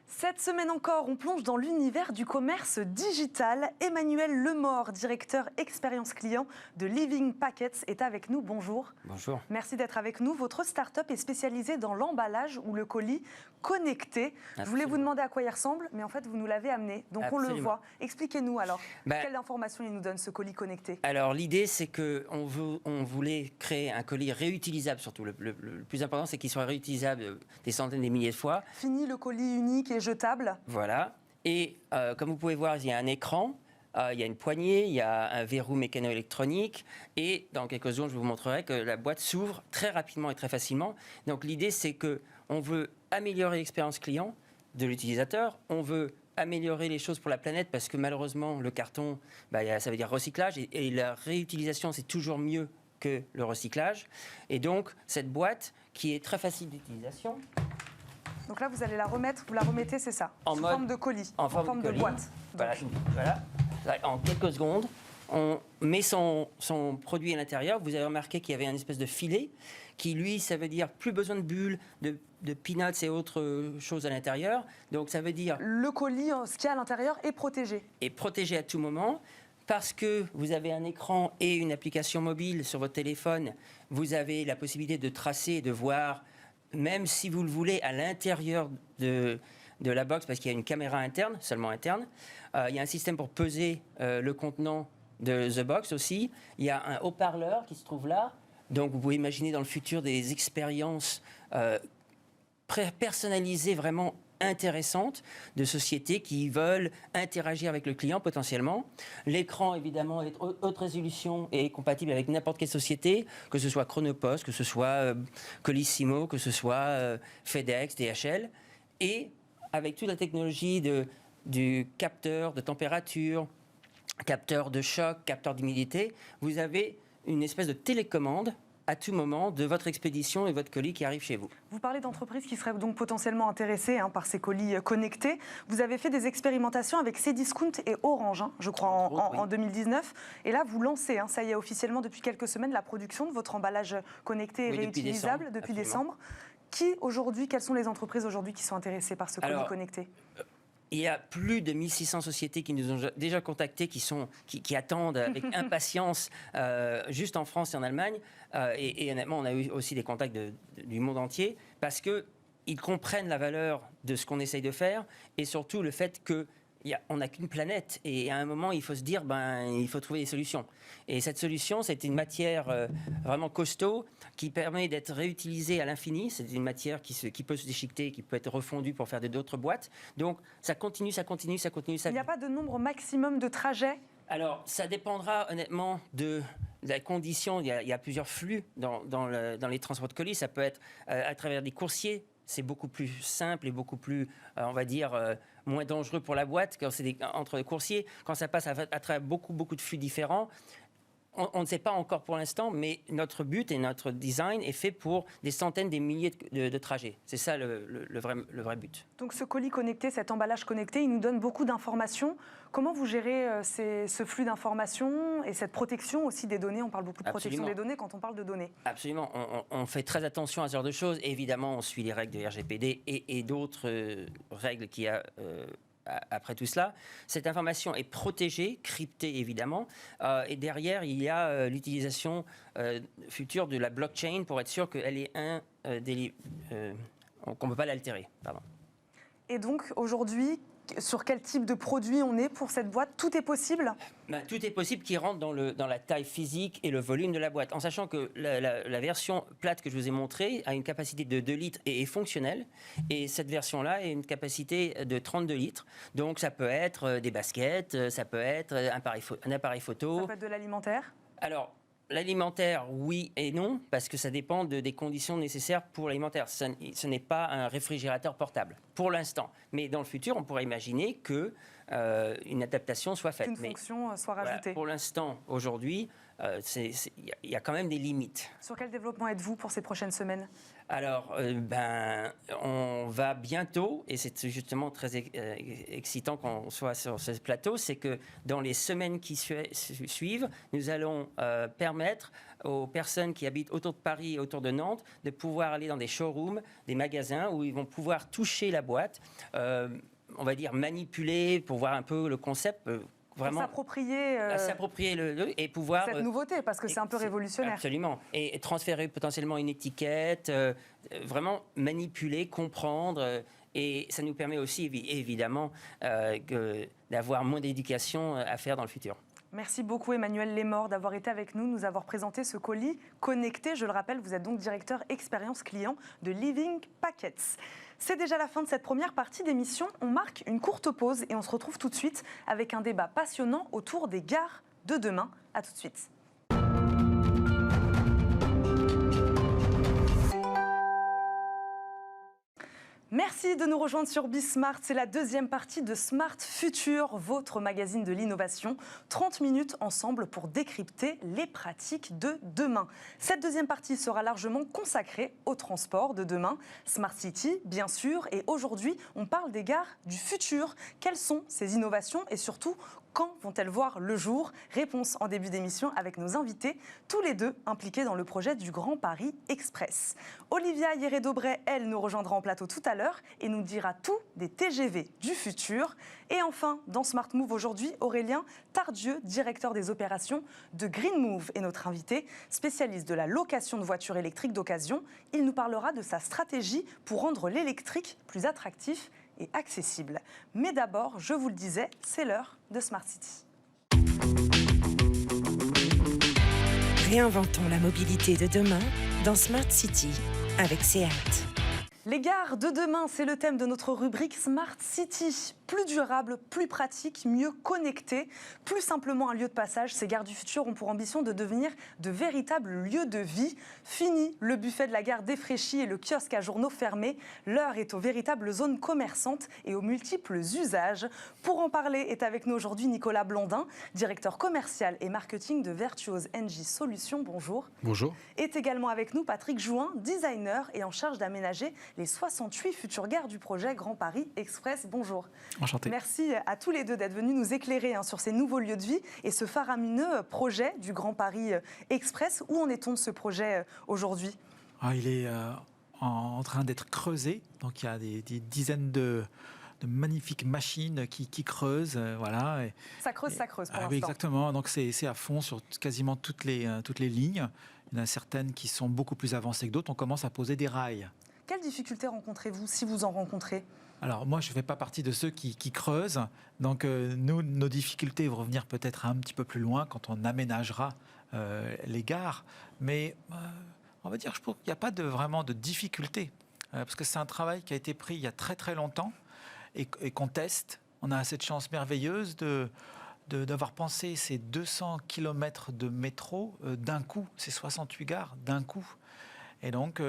Cette semaine encore, on plonge dans l'univers du commerce digital. Emmanuel Lemort, directeur expérience client de Living Packets, est avec nous. Bonjour. Bonjour. Merci d'être avec nous. Votre start-up est spécialisée dans l'emballage ou le colis connecté. Absolument. Je voulais vous demander à quoi il ressemble, mais en fait, vous nous l'avez amené. Donc Absolument. On le voit. Expliquez-nous alors, quelle information il nous donne, ce colis connecté ? Alors, l'idée, c'est qu'on voulait créer un colis réutilisable, surtout. Le plus important, c'est qu'il soit réutilisable des centaines, des milliers de fois. Fini le colis unique et jetable. Voilà. Et comme vous pouvez voir, il y a un écran. Il y a une poignée, il y a un verrou mécano-électronique et dans quelques secondes, je vous montrerai que la boîte s'ouvre très rapidement et très facilement. Donc l'idée, c'est qu'on veut améliorer l'expérience client de l'utilisateur, on veut améliorer les choses pour la planète parce que malheureusement, le carton, ça veut dire recyclage et la réutilisation, c'est toujours mieux que le recyclage. Et donc, cette boîte qui est très facile d'utilisation... Donc là, vous allez la remettre, vous la remettez, c'est ça, sous forme de colis, en forme de boîte. Voilà. En quelques secondes, on met son produit à l'intérieur. Vous avez remarqué qu'il y avait un espèce de filet qui, lui, ça veut dire plus besoin de bulles, de peanuts et autres choses à l'intérieur. Donc ça veut dire... Le colis, ce qu'il y a à l'intérieur, est protégé. Est protégé à tout moment. Parce que vous avez un écran et une application mobile sur votre téléphone, vous avez la possibilité de tracer et de voir, même si vous le voulez, à l'intérieur de la box, parce qu'il y a une caméra interne, seulement interne. Il y a un système pour peser le contenant de The Box aussi. Il y a un haut-parleur qui se trouve là. Donc vous pouvez imaginer dans le futur des expériences personnalisées vraiment intéressantes de sociétés qui veulent interagir avec le client potentiellement. L'écran, évidemment, est haute résolution et est compatible avec n'importe quelle société, que ce soit Chronopost, que ce soit Colissimo, que ce soit FedEx, DHL. Et avec toute la technologie du capteur de température, capteur de choc, capteur d'humidité, vous avez une espèce de télécommande à tout moment de votre expédition et votre colis qui arrive chez vous. Vous parlez d'entreprises qui seraient donc potentiellement intéressées par ces colis connectés. Vous avez fait des expérimentations avec Cdiscount et Orange, je crois, en 2019. Et là, vous lancez, ça y est, officiellement depuis quelques semaines, la production de votre emballage connecté et réutilisable depuis décembre. Quelles sont les entreprises aujourd'hui qui sont intéressées par ce colis connecté ? Il y a plus de 1600 sociétés qui nous ont déjà contactés, qui attendent avec impatience, juste en France et en Allemagne. Et honnêtement, on a eu aussi des contacts du monde entier, parce qu'ils comprennent la valeur de ce qu'on essaye de faire, et surtout le fait qu'on n'a qu'une planète. Et à un moment, il faut se dire, il faut trouver des solutions. Et cette solution, c'est une matière vraiment costaud, qui permet d'être réutilisée à l'infini. C'est une matière qui peut se déchiqueter, qui peut être refondue pour faire d'autres boîtes. Donc, ça continue. Il n'y a pas de nombre maximum de trajets ? Alors, ça dépendra honnêtement de la condition. Il y a plusieurs flux dans les transports de colis. Ça peut être à travers des coursiers. C'est beaucoup plus simple et beaucoup plus, on va dire, moins dangereux pour la boîte quand c'est entre les coursiers. Quand ça passe à travers beaucoup de flux différents, on ne sait pas encore pour l'instant, mais notre but et notre design est fait pour des centaines, des milliers de trajets. C'est ça le vrai but. Donc ce colis connecté, cet emballage connecté, il nous donne beaucoup d'informations. Comment vous gérez ce flux d'informations et cette protection aussi des données ? On parle beaucoup de protection des données quand on parle de données. Absolument. On fait très attention à ce genre de choses. Évidemment, on suit les règles de RGPD et d'autres règles qu'il y a après tout cela. Cette information est protégée, cryptée évidemment, et derrière il y a l'utilisation future de la blockchain pour être sûr qu'elle est qu'on ne peut pas l'altérer. Et donc aujourd'hui, sur quel type de produit on est pour cette boîte ? Tout est possible ? Tout est possible qui rentre dans la taille physique et le volume de la boîte, en sachant que la version plate que je vous ai montrée a une capacité de 2 litres et est fonctionnelle. Et cette version-là a une capacité de 32 litres. Donc ça peut être des baskets, ça peut être un appareil photo. Ça peut être de l'alimentaire ? Alors, l'alimentaire, oui et non, parce que ça dépend des conditions nécessaires pour l'alimentaire. Ce n'est pas un réfrigérateur portable, pour l'instant. Mais dans le futur, on pourrait imaginer qu'une adaptation soit faite. Qu'une fonction soit rajoutée. Voilà, pour l'instant, aujourd'hui, il y a quand même des limites. Sur quel développement êtes-vous pour ces prochaines semaines ? Alors, on va bientôt, et c'est justement très excitant qu'on soit sur ce plateau, c'est que dans les semaines qui suivent, nous allons permettre aux personnes qui habitent autour de Paris et autour de Nantes de pouvoir aller dans des showrooms, des magasins où ils vont pouvoir toucher la boîte, on va dire manipuler pour voir un peu le concept. Vraiment s'approprier et pouvoir cette nouveauté, parce que c'est un peu révolutionnaire. Absolument. Et transférer potentiellement une étiquette, vraiment manipuler, comprendre. Et ça nous permet aussi, évidemment, d'avoir moins d'éducation à faire dans le futur. Merci beaucoup Emmanuel Lémord d'avoir été avec nous, nous avoir présenté ce colis connecté. Je le rappelle, vous êtes donc directeur expérience client de Living Packets. C'est déjà la fin de cette première partie d'émission. On marque une courte pause et on se retrouve tout de suite avec un débat passionnant autour des gares de demain. À tout de suite. Merci de nous rejoindre sur Bismart. C'est la deuxième partie de Smart Future, votre magazine de l'innovation. 30 minutes ensemble pour décrypter les pratiques de demain. Cette deuxième partie sera largement consacrée au transport de demain. Smart City, bien sûr. Et aujourd'hui, on parle des gares du futur. Quelles sont ces innovations et surtout, Quand vont-elles voir le jour? Réponse en début d'émission avec nos invités, tous les deux impliqués dans le projet du Grand Paris Express. Olivia Hieré-Daubray, elle, nous rejoindra en plateau tout à l'heure et nous dira tout des TGV du futur. Et enfin, dans Smart Move aujourd'hui, Aurélien Tardieu, directeur des opérations de Green Move, est notre invité, spécialiste de la location de voitures électriques d'occasion. Il nous parlera de sa stratégie pour rendre l'électrique plus attractif et accessible. Mais d'abord, je vous le disais, c'est l'heure de Smart City. Réinventons la mobilité de demain dans Smart City avec SEAT. Les gares de demain, c'est le thème de notre rubrique Smart City. Plus durable, plus pratique, mieux connecté, plus simplement un lieu de passage. Ces gares du futur ont pour ambition de devenir de véritables lieux de vie. Fini le buffet de la gare défraîchi et le kiosque à journaux fermé. L'heure est aux véritables zones commerçantes et aux multiples usages. Pour en parler est avec nous aujourd'hui Nicolas Blandin, directeur commercial et marketing de Virtuose Engie Solutions. Bonjour. Bonjour. Est également avec nous Patrick Jouin, designer et en charge d'aménager les 68 futures gares du projet Grand Paris Express. Bonjour. Enchanté. Merci à tous les deux d'être venus nous éclairer sur ces nouveaux lieux de vie et ce faramineux projet du Grand Paris Express. Où en est-on de ce projet aujourd'hui? Il est en train d'être creusé. Donc il y a des dizaines de magnifiques machines qui creusent. Voilà. Ça creuse pour l'instant. Oui, exactement. Donc c'est à fond sur quasiment toutes les lignes. Il y en a certaines qui sont beaucoup plus avancées que d'autres. On commence à poser des rails. Quelles difficultés rencontrez-vous, si vous en rencontrez? Alors moi, je ne fais pas partie de ceux qui creusent. Donc nous, nos difficultés vont revenir peut-être un petit peu plus loin quand on aménagera les gares. Mais on va dire, je trouve qu'il n'y a pas vraiment de difficultés. Parce que c'est un travail qui a été pris il y a très très longtemps et qu'on teste. On a cette chance merveilleuse d'avoir pensé ces 200 km de métro d'un coup, ces 68 gares d'un coup. Et donc,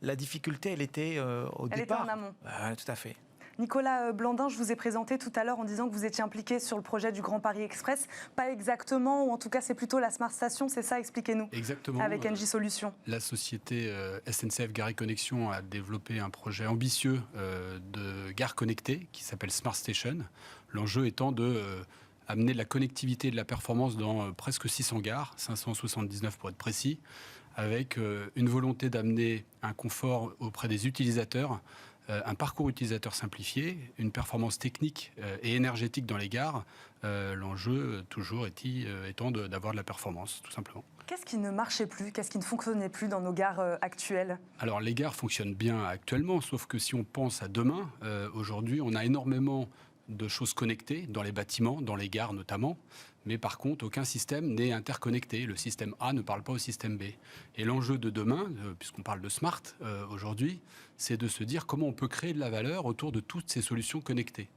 la difficulté, elle était au départ. Elle était en amont. Tout à fait. Nicolas Blandin, je vous ai présenté tout à l'heure en disant que vous étiez impliqué sur le projet du Grand Paris Express. Pas exactement, ou en tout cas, c'est plutôt la Smart Station, c'est ça? Expliquez-nous. Exactement. Avec Engie Solutions. La société SNCF Gare et Connexion a développé un projet ambitieux de gare connectée qui s'appelle Smart Station. L'enjeu étant de amener de la connectivité et de la performance dans presque 600 gares, 579 pour être précis, avec une volonté d'amener un confort auprès des utilisateurs, un parcours utilisateur simplifié, une performance technique et énergétique dans les gares. L'enjeu toujours étant d'avoir de la performance, tout simplement. Qu'est-ce qui ne marchait plus? Qu'est-ce qui ne fonctionnait plus dans nos gares actuelles? Alors les gares fonctionnent bien actuellement, sauf que si on pense à demain, aujourd'hui on a énormément de choses connectées dans les bâtiments, dans les gares notamment. Mais par contre, aucun système n'est interconnecté. Le système A ne parle pas au système B. Et l'enjeu de demain, puisqu'on parle de smart aujourd'hui, c'est de se dire comment on peut créer de la valeur autour de toutes ces solutions connectées.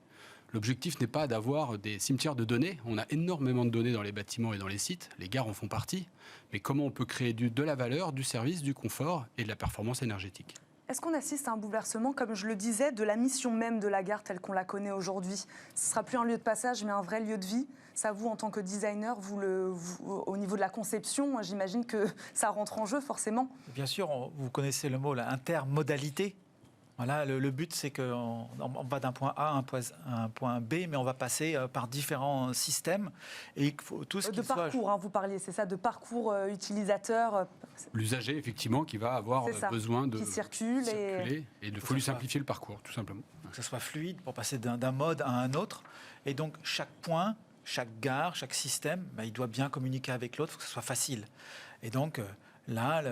L'objectif n'est pas d'avoir des cimetières de données. On a énormément de données dans les bâtiments et dans les sites. Les gares en font partie. Mais comment on peut créer de la valeur, du service, du confort et de la performance énergétique? Est-ce qu'on assiste à un bouleversement, comme je le disais, de la mission même de la gare telle qu'on la connaît aujourd'hui? Ce ne sera plus un lieu de passage, mais un vrai lieu de vie. Ça, vous, en tant que designer, au niveau de la conception, j'imagine que ça rentre en jeu, forcément. Bien sûr, vous connaissez le mot, intermodalité. Voilà, le but, c'est qu'on va d'un point A à un point B, mais on va passer par différents systèmes. Et il faut tout ce qui de parcours, vous parliez, c'est ça, de parcours utilisateur. L'usager, effectivement, qui va avoir besoin de circuler et il faut lui simplifier le parcours, tout simplement. Que ce soit fluide pour passer d'un mode à un autre. Et donc, chaque point, chaque gare, chaque système, il doit bien communiquer avec l'autre, il faut que ce soit facile. Et donc, là,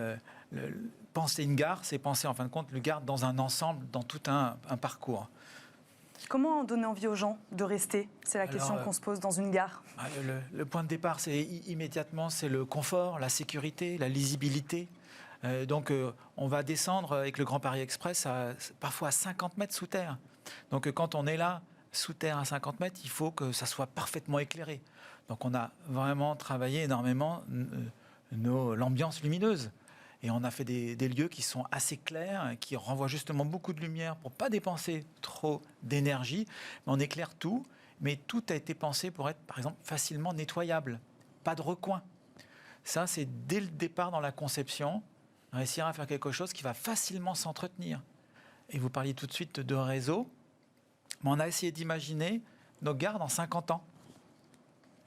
penser une gare, c'est penser en fin de compte le gare dans un ensemble, dans tout un parcours. Comment donner envie aux gens de rester? C'est la question qu'on se pose dans une gare. Le point de départ, c'est immédiatement, c'est le confort, la sécurité, la lisibilité. Donc, on va descendre avec le Grand Paris Express parfois à 50 mètres sous terre. Donc, quand on est là, sous terre à 50 mètres, il faut que ça soit parfaitement éclairé. Donc, on a vraiment travaillé énormément l'ambiance lumineuse. Et on a fait des lieux qui sont assez clairs, qui renvoient justement beaucoup de lumière pour ne pas dépenser trop d'énergie. Mais on éclaire tout, mais tout a été pensé pour être, par exemple, facilement nettoyable. Pas de recoin. Ça, c'est dès le départ dans la conception, réussir à faire quelque chose qui va facilement s'entretenir. Et vous parliez tout de suite de réseau. Mais on a essayé d'imaginer nos gares dans 50 ans.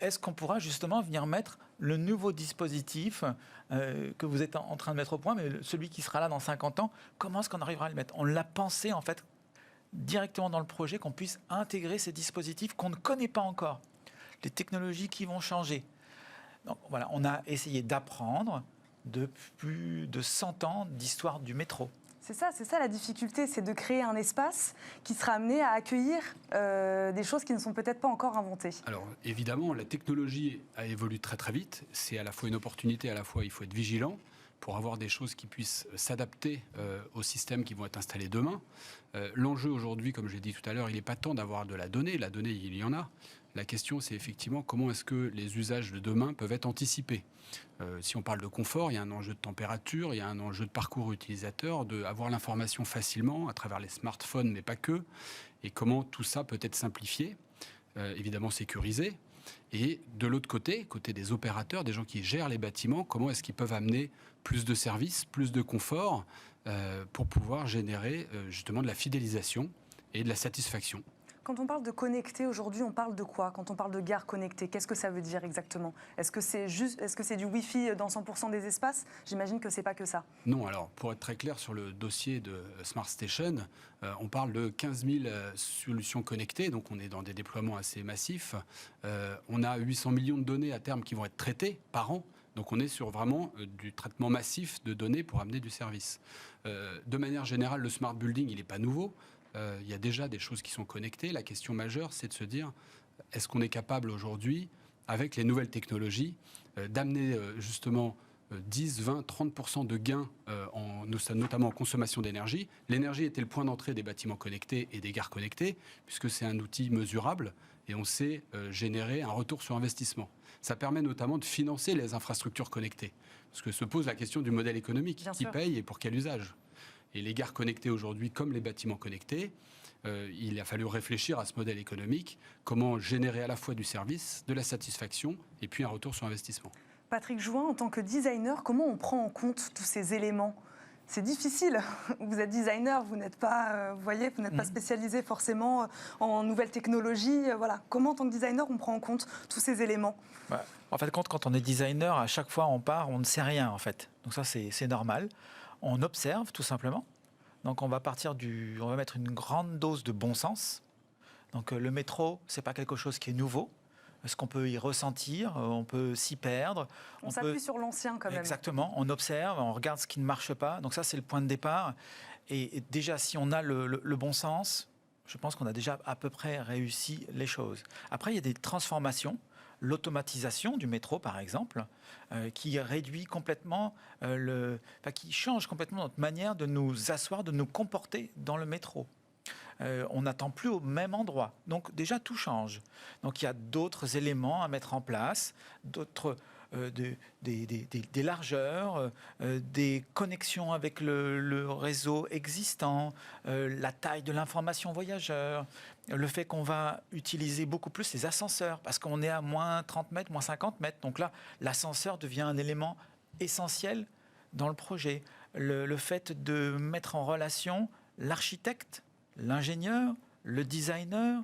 est-ce qu'on pourra justement venir mettre le nouveau dispositif que vous êtes en train de mettre au point, mais celui qui sera là dans 50 ans, comment est-ce qu'on arrivera à le mettre? On l'a pensé en fait directement dans le projet, qu'on puisse intégrer ces dispositifs qu'on ne connaît pas encore, les technologies qui vont changer. Donc voilà, on a essayé d'apprendre de plus de 100 ans d'histoire du métro. C'est ça la difficulté, c'est de créer un espace qui sera amené à accueillir des choses qui ne sont peut-être pas encore inventées. Alors évidemment, la technologie a évolué très très vite. C'est à la fois une opportunité, à la fois il faut être vigilant pour avoir des choses qui puissent s'adapter aux systèmes qui vont être installés demain. L'enjeu aujourd'hui, comme j'ai dit tout à l'heure, il n'est pas tant d'avoir de la donnée. La donnée, il y en a. La question, c'est effectivement comment est-ce que les usages de demain peuvent être anticipés. Si on parle de confort, il y a un enjeu de température, il y a un enjeu de parcours utilisateur, d'avoir l'information facilement à travers les smartphones, mais pas que. Et comment tout ça peut être simplifié, évidemment sécurisé. Et de l'autre côté, côté des opérateurs, des gens qui gèrent les bâtiments, comment est-ce qu'ils peuvent amener plus de services, plus de confort pour pouvoir générer justement de la fidélisation et de la satisfaction. Quand on parle de connecté aujourd'hui, on parle de quoi? Quand on parle de gare connectée, qu'est-ce que ça veut dire exactement? Est-ce que c'est du Wi-Fi dans 100% des espaces? J'imagine que c'est pas que ça. Non, alors pour être très clair sur le dossier de Smart Station, on parle de 15 000 solutions connectées, donc on est dans des déploiements assez massifs. On a 800 millions de données à terme qui vont être traitées par an. Donc on est sur vraiment du traitement massif de données pour amener du service. De manière générale, le Smart Building, il n'est pas nouveau. Il y a déjà des choses qui sont connectées. La question majeure, c'est de se dire, est-ce qu'on est capable aujourd'hui, avec les nouvelles technologies, d'amener justement 10, 20, 30% de gains, notamment en consommation d'énergie. L'énergie était le point d'entrée des bâtiments connectés et des gares connectées, puisque c'est un outil mesurable et on sait générer un retour sur investissement. Ça permet notamment de financer les infrastructures connectées, parce que se pose la question du modèle économique, qui paye et pour quel usage. Et les gares connectées aujourd'hui, comme les bâtiments connectés, il a fallu réfléchir à ce modèle économique, comment générer à la fois du service, de la satisfaction et puis un retour sur investissement. Patrick Jouin, en tant que designer, comment on prend en compte tous ces éléments? C'est difficile. Vous êtes designer, vous n'êtes pas, vous n'êtes pas spécialisé forcément en nouvelles technologies. Voilà. Comment, en tant que designer, on prend en compte tous ces éléments? En fait, quand on est designer, à chaque fois on part, on ne sait rien en fait. Donc ça, c'est normal. On observe tout simplement. Donc on va mettre une grande dose de bon sens. Donc le métro, c'est pas quelque chose qui est nouveau. Est-ce qu'on peut y ressentir? On peut s'y perdre. On s'appuie sur l'ancien quand même. Exactement. On observe, on regarde ce qui ne marche pas. Donc ça, c'est le point de départ. Et déjà, si on a le bon sens, je pense qu'on a déjà à peu près réussi les choses. Après, il y a des transformations. L'automatisation du métro, par exemple, qui réduit complètement, qui change complètement notre manière de nous asseoir, de nous comporter dans le métro. On n'attend plus au même endroit. Donc déjà, tout change. Donc il y a d'autres éléments à mettre en place, des largeurs, des connexions avec le réseau existant, la taille de l'information voyageur, le fait qu'on va utiliser beaucoup plus les ascenseurs, parce qu'on est à moins 30 mètres, moins 50 mètres. Donc là, l'ascenseur devient un élément essentiel dans le projet. Le fait de mettre en relation l'architecte, l'ingénieur, le designer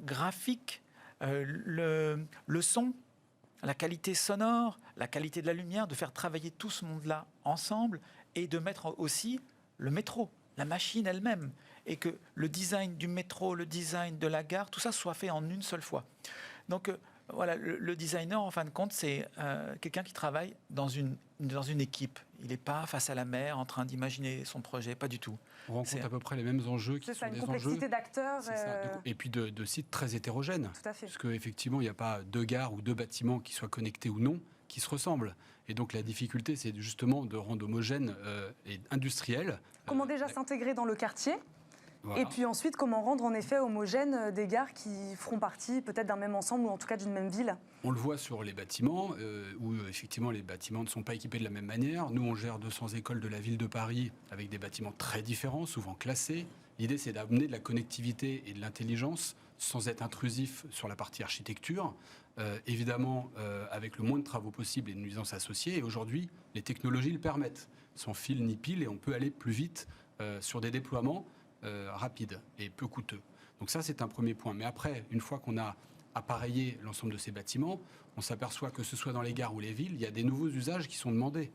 graphique, le son, la qualité sonore, la qualité de la lumière, de faire travailler tout ce monde-là ensemble et de mettre aussi le métro, la machine elle-même, et que le design du métro, le design de la gare, tout ça soit fait en une seule fois. Donc voilà, le designer, en fin de compte, c'est quelqu'un qui travaille dans une équipe. Il n'est pas face à la mer en train d'imaginer son projet, pas du tout. On rencontre à peu près les mêmes enjeux qui sont des enjeux. C'est ça, une complexité d'acteurs. Et puis de sites très hétérogènes. Tout à fait. Parce qu'effectivement, il n'y a pas deux gares ou deux bâtiments qui soient connectés ou non, qui se ressemblent. Et donc la difficulté, c'est justement de rendre homogène et industriel. Comment déjà s'intégrer dans le quartier? Voilà. Et puis ensuite, comment rendre en effet homogène des gares qui feront partie peut-être d'un même ensemble ou en tout cas d'une même ville? On le voit sur les bâtiments, où effectivement les bâtiments ne sont pas équipés de la même manière. Nous, on gère 200 écoles de la ville de Paris avec des bâtiments très différents, souvent classés. L'idée, c'est d'amener de la connectivité et de l'intelligence sans être intrusif sur la partie architecture, évidemment avec le moins de travaux possibles et de nuisances associées. Et aujourd'hui, les technologies le permettent, sans fil ni pile, et on peut aller plus vite sur des déploiements rapide et peu coûteux. Donc ça, c'est un premier point. Mais après, une fois qu'on a appareiller l'ensemble de ces bâtiments, on s'aperçoit que ce soit dans les gares ou les villes, il y a des nouveaux usages qui sont demandés.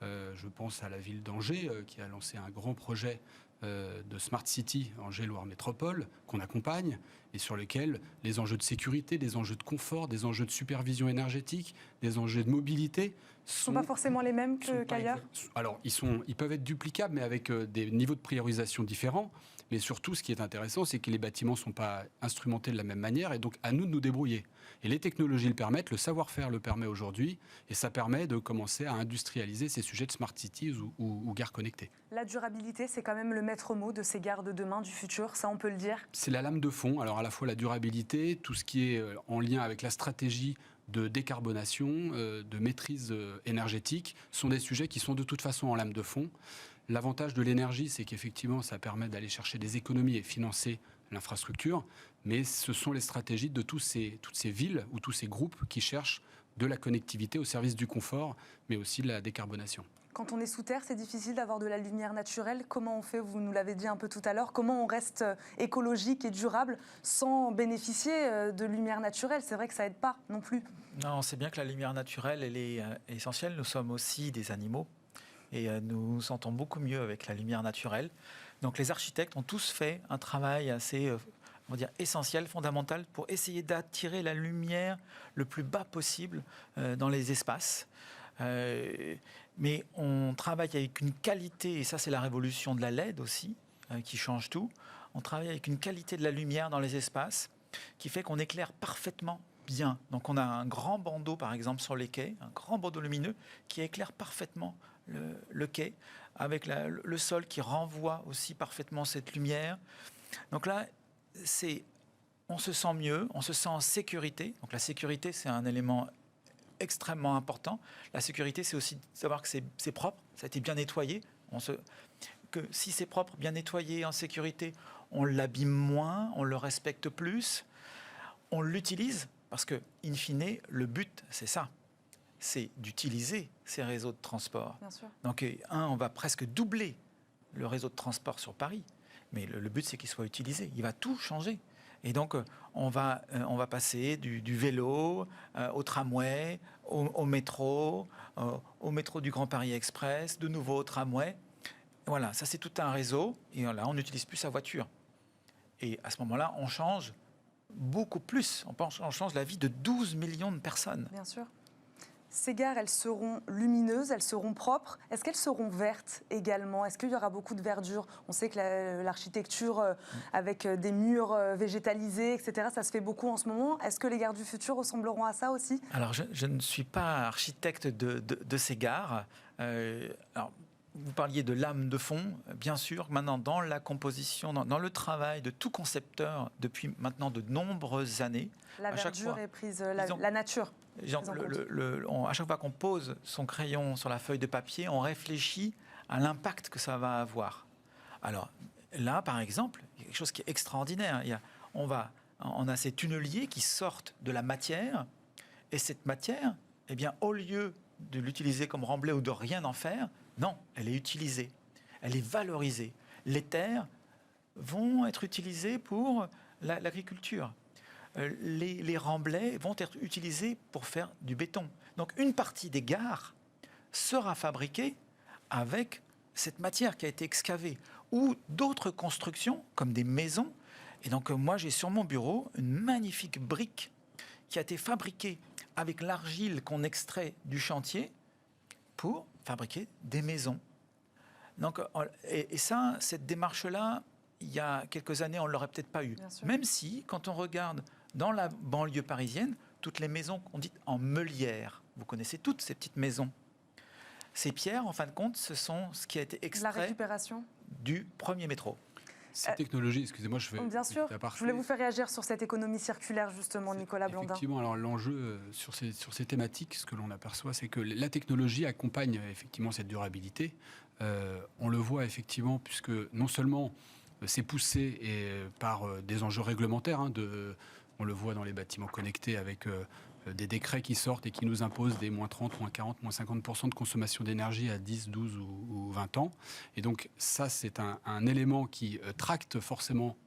Je pense à la ville d'Angers qui a lancé un grand projet de Smart City, Angers-Loire Métropole, qu'on accompagne et sur lequel les enjeux de sécurité, des enjeux de confort, des enjeux de supervision énergétique, des enjeux de mobilité sont pas forcément les mêmes qu'ailleurs. Alors, ils peuvent être duplicables, mais avec des niveaux de priorisation différents. Mais surtout, ce qui est intéressant, c'est que les bâtiments ne sont pas instrumentés de la même manière, et donc à nous de nous débrouiller. Et les technologies le permettent, le savoir-faire le permet aujourd'hui, et ça permet de commencer à industrialiser ces sujets de smart cities ou gares connectées. La durabilité, c'est quand même le maître mot de ces gares de demain, du futur, ça on peut le dire. C'est la lame de fond. Alors à la fois la durabilité, tout ce qui est en lien avec la stratégie de décarbonation, de maîtrise énergétique, sont des sujets qui sont de toute façon en lame de fond. L'avantage de l'énergie, c'est qu'effectivement, ça permet d'aller chercher des économies et financer l'infrastructure, mais ce sont les stratégies de toutes ces villes ou tous ces groupes qui cherchent de la connectivité au service du confort, mais aussi de la décarbonation. Quand on est sous terre, c'est difficile d'avoir de la lumière naturelle. Comment on fait, vous nous l'avez dit un peu tout à l'heure, comment on reste écologique et durable sans bénéficier de lumière naturelle? C'est vrai que ça aide pas non plus. Non, on sait bien que la lumière naturelle, elle est essentielle. Nous sommes aussi des animaux. Et nous nous sentons beaucoup mieux avec la lumière naturelle. Donc les architectes ont tous fait un travail assez on va dire, essentiel, fondamental, pour essayer d'attirer la lumière le plus bas possible dans les espaces. Mais on travaille avec une qualité, et ça c'est la révolution de la LED aussi, qui change tout. On travaille avec une qualité de la lumière dans les espaces qui fait qu'on éclaire parfaitement bien. Donc on a un grand bandeau par exemple sur les quais, un grand bandeau lumineux qui éclaire parfaitement le quai, avec le sol qui renvoie aussi parfaitement cette lumière. Donc là, on se sent mieux, on se sent en sécurité. Donc la sécurité, c'est un élément extrêmement important. La sécurité, c'est aussi de savoir que c'est propre, ça a été bien nettoyé. Que si c'est propre, bien nettoyé, en sécurité, on l'abîme moins, on le respecte plus, on l'utilise, parce que, in fine, le but, c'est ça. C'est d'utiliser ces réseaux de transport. Bien sûr. Donc, on va presque doubler le réseau de transport sur Paris. Mais le but, c'est qu'il soit utilisé. Il va tout changer. Et donc, on va passer du vélo au tramway, au métro du Grand Paris Express, de nouveau au tramway. Voilà, ça, c'est tout un réseau. Et là, on n'utilise plus sa voiture. Et à ce moment-là, on change beaucoup plus. On change la vie de 12 millions de personnes. Bien sûr. Ces gares, elles seront lumineuses, elles seront propres. Est-ce qu'elles seront vertes également? Est-ce qu'il y aura beaucoup de verdure? On sait que l'architecture avec des murs végétalisés, etc., ça se fait beaucoup en ce moment. Est-ce que les gares du futur ressembleront à ça aussi? Alors, je ne suis pas architecte de ces gares. Alors, vous parliez de lame de fond, bien sûr. Maintenant, dans la composition, dans le travail de tout concepteur depuis maintenant de nombreuses années, la verdure est prise, la nature. À chaque fois qu'on pose son crayon sur la feuille de papier, on réfléchit à l'impact que ça va avoir. Alors là, par exemple, il y a quelque chose qui est extraordinaire. On a ces tunneliers qui sortent de la matière, et cette matière, eh bien, au lieu de l'utiliser comme remblai ou de rien en faire, non, elle est utilisée, elle est valorisée. Les terres vont être utilisées pour l'agriculture. Les remblais vont être utilisés pour faire du béton. Donc une partie des gares sera fabriquée avec cette matière qui a été excavée, ou d'autres constructions comme des maisons. Et donc moi j'ai sur mon bureau une magnifique brique qui a été fabriquée avec l'argile qu'on extrait du chantier pour fabriquer des maisons. Donc, et ça, cette démarche-là, il y a quelques années, on ne l'aurait peut-être pas eu. Même si, quand on regarde dans la banlieue parisienne, toutes les maisons qu'on dit en meulière, vous connaissez toutes ces petites maisons. Ces pierres, en fin de compte, ce sont ce qui a été extrait du premier métro. Ces technologies, excusez-moi, je fais... Bien sûr, je voulais vous faire réagir sur cette économie circulaire, justement, Nicolas Blandin. Effectivement, alors l'enjeu sur ces thématiques, ce que l'on aperçoit, c'est que la technologie accompagne effectivement cette durabilité. On le voit effectivement, puisque non seulement c'est poussé par des enjeux réglementaires, on le voit dans les bâtiments connectés avec des décrets qui sortent et qui nous imposent des moins 30, moins 40, moins 50% de consommation d'énergie à 10, 12 ou 20 ans. Et donc ça, c'est un élément qui tracte forcément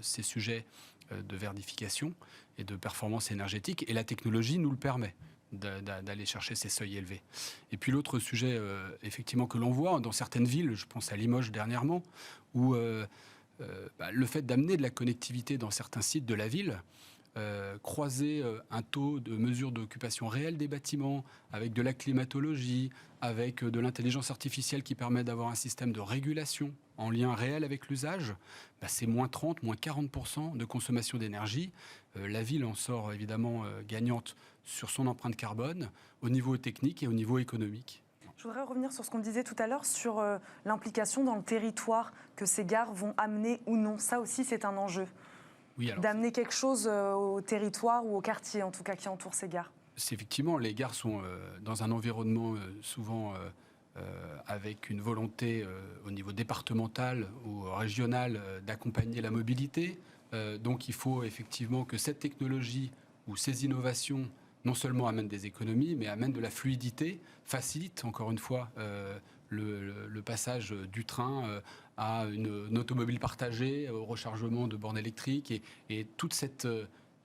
ces sujets de verdification et de performance énergétique, et la technologie nous le permet d'aller chercher ces seuils élevés. Et puis l'autre sujet, effectivement, que l'on voit dans certaines villes, je pense à Limoges dernièrement, où le fait d'amener de la connectivité dans certains sites de la ville, croiser un taux de mesure d'occupation réelle des bâtiments, avec de la climatologie, avec de l'intelligence artificielle qui permet d'avoir un système de régulation en lien réel avec l'usage, c'est moins 30, moins 40% de consommation d'énergie. La ville en sort évidemment gagnante sur son empreinte carbone, au niveau technique et au niveau économique. Je voudrais revenir sur ce qu'on disait tout à l'heure, sur l'implication dans le territoire que ces gares vont amener ou non. Ça aussi, c'est un enjeu. Oui, d'amener quelque chose au territoire ou au quartier, en tout cas, qui entoure ces gares. C'est effectivement, les gares sont dans un environnement souvent avec une volonté au niveau départemental ou régional d'accompagner la mobilité. Donc il faut effectivement que cette technologie ou ces innovations non seulement amènent des économies, mais amènent de la fluidité, facilitent encore une fois le passage du train à une automobile partagée, au rechargement de bornes électriques. Et tout cet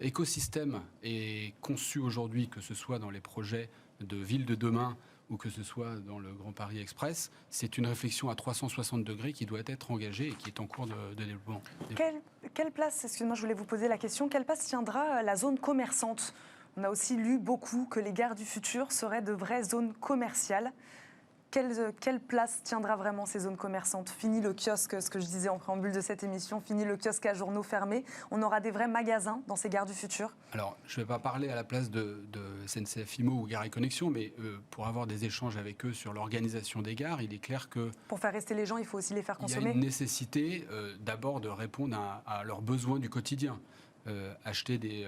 écosystème est conçu aujourd'hui, que ce soit dans les projets de ville de demain ou que ce soit dans le Grand Paris Express. C'est une réflexion à 360 degrés qui doit être engagée et qui est en cours de développement. Quelle place, excusez-moi, je voulais vous poser la question, quelle place tiendra la zone commerçante ? On a aussi lu beaucoup que les gares du futur seraient de vraies zones commerciales. Quelle place tiendra vraiment ces zones commerçantes ? Fini le kiosque, ce que je disais en préambule de cette émission, fini le kiosque à journaux fermés. On aura des vrais magasins dans ces gares du futur ? Alors, je ne vais pas parler à la place de SNCF Immo ou Gares et Connexions, mais pour avoir des échanges avec eux sur l'organisation des gares, il est clair que... Pour faire rester les gens, il faut aussi les faire consommer. Il y a une nécessité d'abord de répondre à leurs besoins du quotidien. Acheter des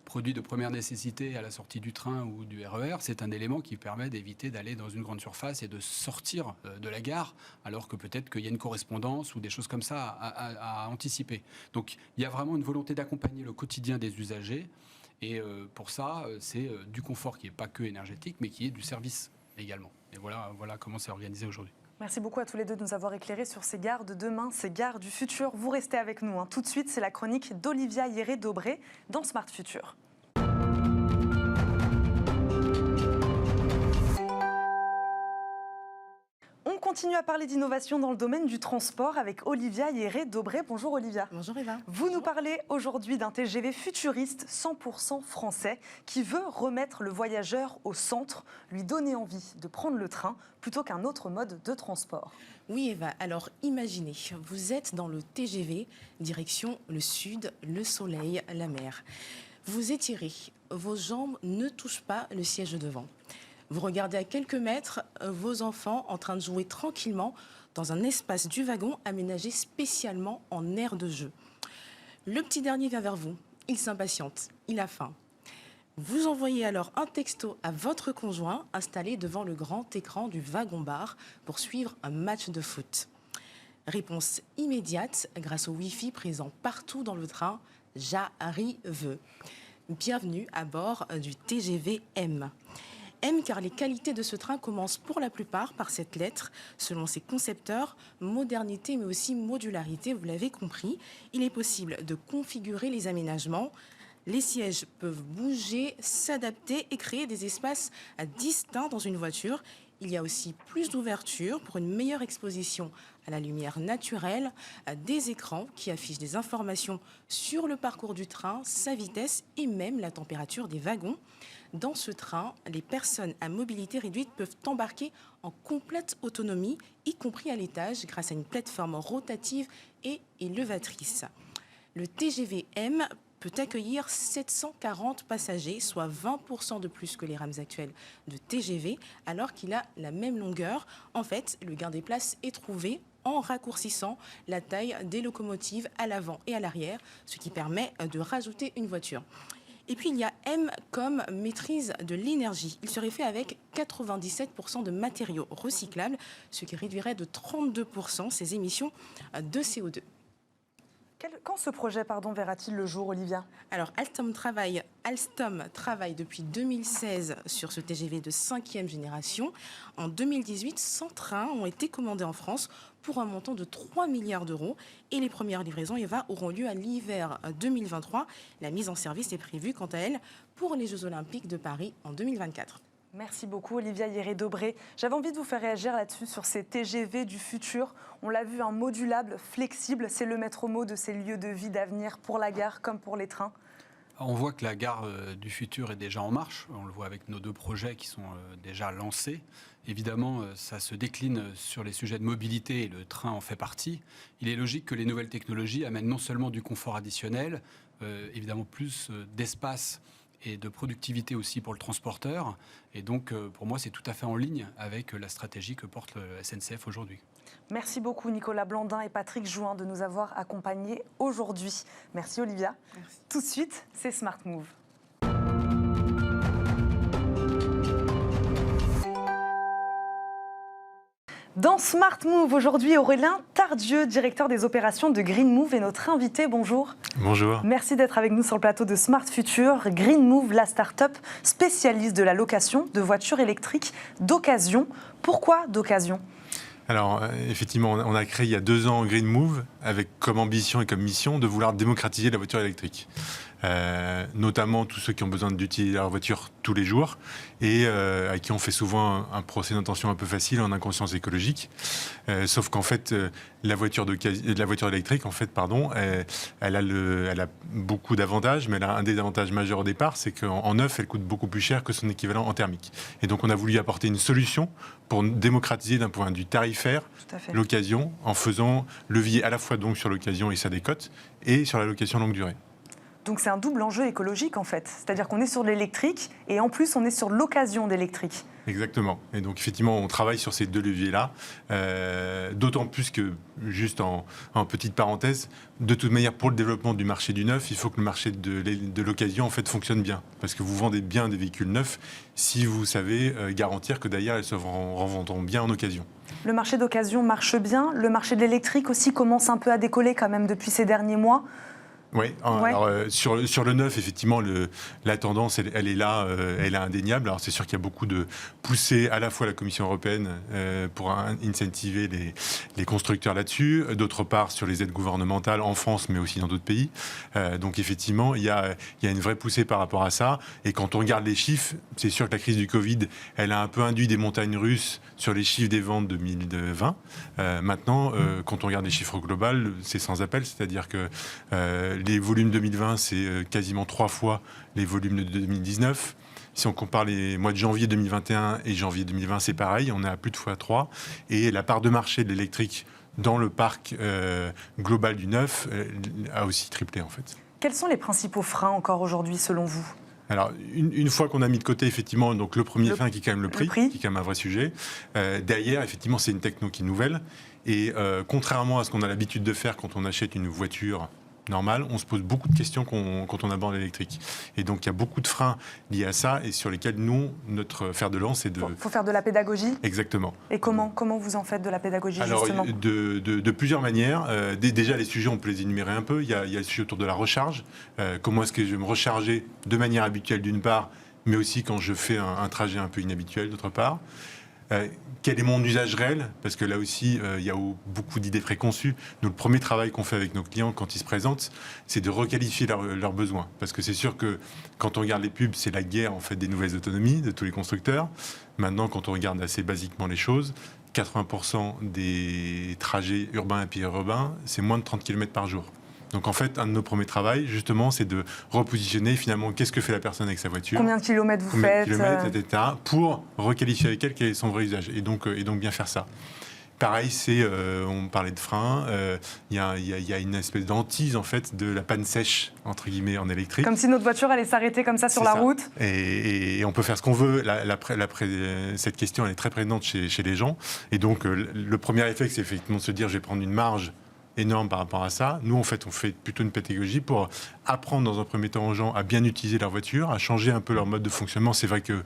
produits de première nécessité à la sortie du train ou du RER, c'est un élément qui permet d'éviter d'aller dans une grande surface et de sortir de la gare, alors que peut-être qu'il y a une correspondance ou des choses comme ça à anticiper. Donc il y a vraiment une volonté d'accompagner le quotidien des usagers, et pour ça, c'est du confort qui n'est pas que énergétique, mais qui est du service également. Et voilà comment c'est organisé aujourd'hui. Merci beaucoup à tous les deux de nous avoir éclairés sur ces gares de demain, ces gares du futur. Vous restez avec nous. Tout de suite, c'est la chronique d'Olivia Hieré-Dobré dans Smart Future. On continue à parler d'innovation dans le domaine du transport avec Olivia Hieré-Dobré. Bonjour Olivia. Bonjour Eva. Vous nous parlez aujourd'hui d'un TGV futuriste 100% français qui veut remettre le voyageur au centre, lui donner envie de prendre le train plutôt qu'un autre mode de transport. Oui Eva, alors imaginez, vous êtes dans le TGV, direction le sud, le soleil, la mer. Vous étirez, vos jambes ne touchent pas le siège devant. Vous regardez à quelques mètres vos enfants en train de jouer tranquillement dans un espace du wagon aménagé spécialement en aire de jeu. Le petit dernier vient vers vous, il s'impatiente, il a faim. Vous envoyez alors un texto à votre conjoint installé devant le grand écran du wagon-bar pour suivre un match de foot. Réponse immédiate grâce au Wi-Fi présent partout dans le train, j'arrive. Bienvenue à bord du TGV M. M car les qualités de ce train commencent pour la plupart par cette lettre. Selon ses concepteurs, modernité mais aussi modularité, vous l'avez compris. Il est possible de configurer les aménagements. Les sièges peuvent bouger, s'adapter et créer des espaces distincts dans une voiture. Il y a aussi plus d'ouverture pour une meilleure exposition à la lumière naturelle, des écrans qui affichent des informations sur le parcours du train, sa vitesse et même la température des wagons. Dans ce train, les personnes à mobilité réduite peuvent embarquer en complète autonomie, y compris à l'étage, grâce à une plateforme rotative et élevatrice. Le TGV M peut accueillir 740 passagers, soit 20% de plus que les rames actuelles de TGV, alors qu'il a la même longueur. En fait, le gain des places est trouvé en raccourcissant la taille des locomotives à l'avant et à l'arrière, ce qui permet de rajouter une voiture. Et puis il y a M comme maîtrise de l'énergie. Il serait fait avec 97% de matériaux recyclables, ce qui réduirait de 32% ses émissions de CO2. Quand ce projet verra-t-il le jour, Olivia ? Alors, Alstom travaille depuis 2016 sur ce TGV de 5e génération. En 2018, 100 trains ont été commandés en France pour un montant de 3 milliards d'euros. Et les premières livraisons auront lieu à l'hiver 2023. La mise en service est prévue, quant à elle, pour les Jeux Olympiques de Paris en 2024. Merci beaucoup Olivia Hieré-Dobré. J'avais envie de vous faire réagir là-dessus sur ces TGV du futur. On l'a vu, modulable, flexible, c'est le maître mot de ces lieux de vie d'avenir pour la gare comme pour les trains. On voit que la gare du futur est déjà en marche. On le voit avec nos 2 projets qui sont déjà lancés. Évidemment, ça se décline sur les sujets de mobilité et le train en fait partie. Il est logique que les nouvelles technologies amènent non seulement du confort additionnel, évidemment plus d'espace et de productivité aussi pour le transporteur. Et donc, pour moi, c'est tout à fait en ligne avec la stratégie que porte le SNCF aujourd'hui. Merci beaucoup Nicolas Blandin et Patrick Jouin de nous avoir accompagnés aujourd'hui. Merci Olivia. Merci. Tout de suite, c'est Smart Move. Dans Smart Move, aujourd'hui, Aurélien Tardieu, directeur des opérations de Green Move, est notre invité. Bonjour. Bonjour. Merci d'être avec nous sur le plateau de Smart Future. Green Move, la start-up spécialiste de la location de voitures électriques d'occasion. Pourquoi d'occasion ? Alors, effectivement, on a créé il y a 2 ans Green Move avec comme ambition et comme mission de vouloir démocratiser la voiture électrique. Notamment tous ceux qui ont besoin d'utiliser leur voiture tous les jours et à qui on fait souvent un procès d'intention un peu facile en inconscience écologique. Sauf qu'en fait, la voiture électrique, en fait, elle a beaucoup d'avantages, mais elle a un désavantage majeur au départ, c'est qu'en neuf, elle coûte beaucoup plus cher que son équivalent en thermique. Et donc, on a voulu apporter une solution pour démocratiser d'un point de vue tarifaire l'occasion, en faisant levier à la fois donc sur l'occasion et sa décote, et sur la location longue durée. Donc c'est un double enjeu écologique en fait. C'est-à-dire qu'on est sur l'électrique et en plus on est sur l'occasion d'électrique. Exactement. Et donc effectivement on travaille sur ces 2 leviers-là. D'autant plus que, juste en petite parenthèse, de toute manière pour le développement du marché du neuf, il faut que le marché de l'occasion en fait fonctionne bien. Parce que vous vendez bien des véhicules neufs si vous savez garantir que d'ailleurs elles se revendront bien en occasion. Le marché d'occasion marche bien. Le marché de l'électrique aussi commence un peu à décoller quand même depuis ces derniers mois. Oui, alors, sur le neuf, effectivement, la tendance, elle est là, elle est indéniable. Alors c'est sûr qu'il y a beaucoup de poussées à la fois à la Commission européenne pour incentiver les constructeurs là-dessus, d'autre part sur les aides gouvernementales en France, mais aussi dans d'autres pays. Donc effectivement, il y a une vraie poussée par rapport à ça. Et quand on regarde les chiffres, c'est sûr que la crise du Covid, elle a un peu induit des montagnes russes sur les chiffres des ventes 2020. Maintenant, quand on regarde les chiffres globaux, c'est sans appel, c'est-à-dire que les volumes 2020, c'est quasiment 3 fois les volumes de 2019. Si on compare les mois de janvier 2021 et janvier 2020, c'est pareil, on est à plus de x3. Et la part de marché de l'électrique dans le parc global du neuf a aussi triplé en fait. Quels sont les principaux freins encore aujourd'hui selon vous ? Alors, une fois qu'on a mis de côté, effectivement, donc le premier frein qui est quand même le prix, qui est quand même un vrai sujet. Derrière, effectivement, c'est une techno qui est nouvelle. Et contrairement à ce qu'on a l'habitude de faire quand on achète une voiture normal, on se pose beaucoup de questions quand on aborde l'électrique. Et donc, il y a beaucoup de freins liés à ça et sur lesquels nous, notre fer de lance, c'est de... Il faut faire de la pédagogie. Exactement. Et comment vous en faites de la pédagogie, justement ? Alors, de plusieurs manières. Déjà, les sujets, on peut les énumérer un peu. Il y a le sujet autour de la recharge. Comment est-ce que je vais me recharger de manière habituelle, d'une part, mais aussi quand je fais un trajet un peu inhabituel, d'autre part. Quel est mon usage réel ? Parce que là aussi, il y a beaucoup d'idées préconçues. Nous, le premier travail qu'on fait avec nos clients quand ils se présentent, c'est de requalifier leurs besoins. Parce que c'est sûr que quand on regarde les pubs, c'est la guerre en fait des nouvelles autonomies de tous les constructeurs. Maintenant, quand on regarde assez basiquement les choses, 80% des trajets urbains et périurbains, c'est moins de 30 km par jour. Donc en fait, un de nos premiers travaux, justement, c'est de repositionner finalement qu'est-ce que fait la personne avec sa voiture. Combien de kilomètres vous faites, etc. Pour requalifier avec elle quel est son vrai usage. Et donc bien faire ça. Pareil, on parlait de frein, il y a une espèce d'hantise en fait de la panne sèche, entre guillemets, en électrique. Comme si notre voiture allait s'arrêter comme ça sur la route. Et on peut faire ce qu'on veut. Cette question, elle est très présente chez les gens. Et donc, le premier réflexe, c'est effectivement de se dire, je vais prendre une marge énorme par rapport à ça. Nous, en fait, on fait plutôt une pédagogie pour apprendre dans un premier temps aux gens à bien utiliser leur voiture, à changer un peu leur mode de fonctionnement. C'est vrai que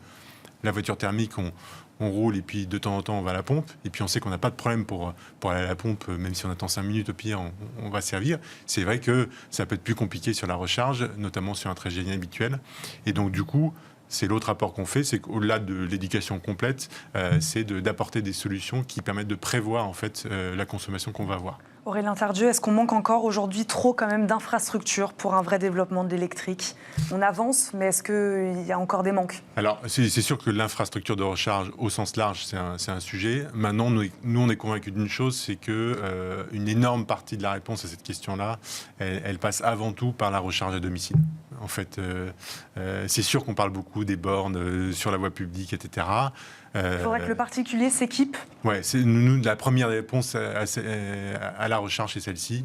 la voiture thermique, on roule et puis de temps en temps, on va à la pompe. Et puis, on sait qu'on n'a pas de problème pour aller à la pompe, même si on attend 5 minutes, au pire, on va servir. C'est vrai que ça peut être plus compliqué sur la recharge, notamment sur un trajet inhabituel. Et donc, du coup, c'est l'autre apport qu'on fait, c'est qu'au-delà de l'éducation complète, c'est d'apporter des solutions qui permettent de prévoir en fait la consommation qu'on va avoir. Aurélien Tardieu, est-ce qu'on manque encore aujourd'hui trop quand même d'infrastructures pour un vrai développement de l'électrique? On avance, mais est-ce qu'il y a encore des manques? Alors, c'est sûr que l'infrastructure de recharge au sens large, c'est un sujet. Maintenant, nous, on est convaincus d'une chose, c'est qu'une énorme partie de la réponse à cette question-là, elle passe avant tout par la recharge à domicile. En fait, c'est sûr qu'on parle beaucoup des bornes sur la voie publique, etc. Il faudrait que le particulier s'équipe. Oui, nous, la première réponse à la recharge, c'est celle-ci.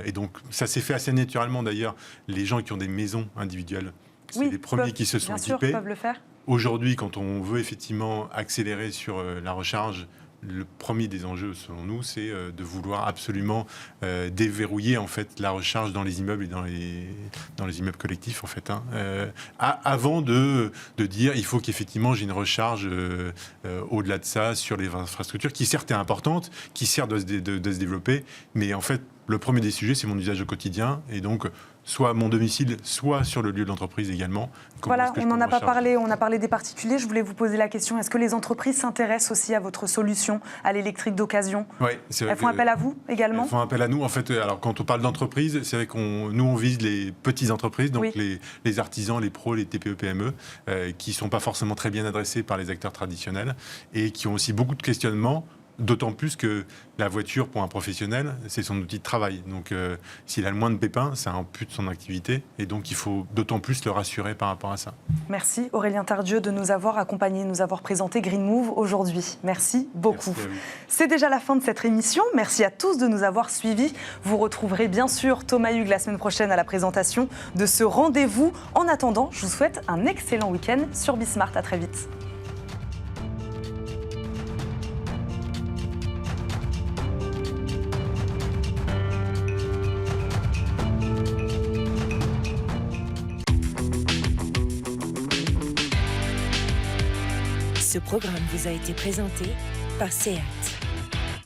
Et donc, ça s'est fait assez naturellement d'ailleurs. Les gens qui ont des maisons individuelles, c'est les premiers qui se sont équipés. Bien sûr, peuvent le faire. Aujourd'hui, quand on veut effectivement accélérer sur la recharge, le premier des enjeux, selon nous, c'est de vouloir absolument déverrouiller en fait la recharge dans les immeubles et dans les immeubles collectifs en fait. Avant de dire il faut qu'effectivement j'ai une recharge au-delà de ça sur les infrastructures qui certes est importante, qui certes doit se développer, mais en fait le premier des sujets c'est mon usage au quotidien et donc soit à mon domicile, soit sur le lieu de l'entreprise également. Voilà, on n'en a pas parlé, on a parlé des particuliers. Je voulais vous poser la question, est-ce que les entreprises s'intéressent aussi à votre solution, à l'électrique d'occasion? Oui, elles font appel à vous également? Elles font appel à nous. En fait, alors quand on parle d'entreprise, c'est vrai nous on vise les petites entreprises, donc les artisans, les pros, les TPE, PME, qui ne sont pas forcément très bien adressés par les acteurs traditionnels et qui ont aussi beaucoup de questionnements. D'autant plus que la voiture, pour un professionnel, c'est son outil de travail. Donc, s'il a le moins de pépins, ça ampute son activité. Et donc, il faut d'autant plus le rassurer par rapport à ça. Merci Aurélien Tardieu de nous avoir accompagnés, de nous avoir présenté Green Move aujourd'hui. Merci beaucoup. C'est déjà la fin de cette émission. Merci à tous de nous avoir suivis. Vous retrouverez bien sûr Thomas Hugues la semaine prochaine à la présentation de ce rendez-vous. En attendant, je vous souhaite un excellent week-end sur Bismart. À très vite. Ce programme vous a été présenté par SEAT.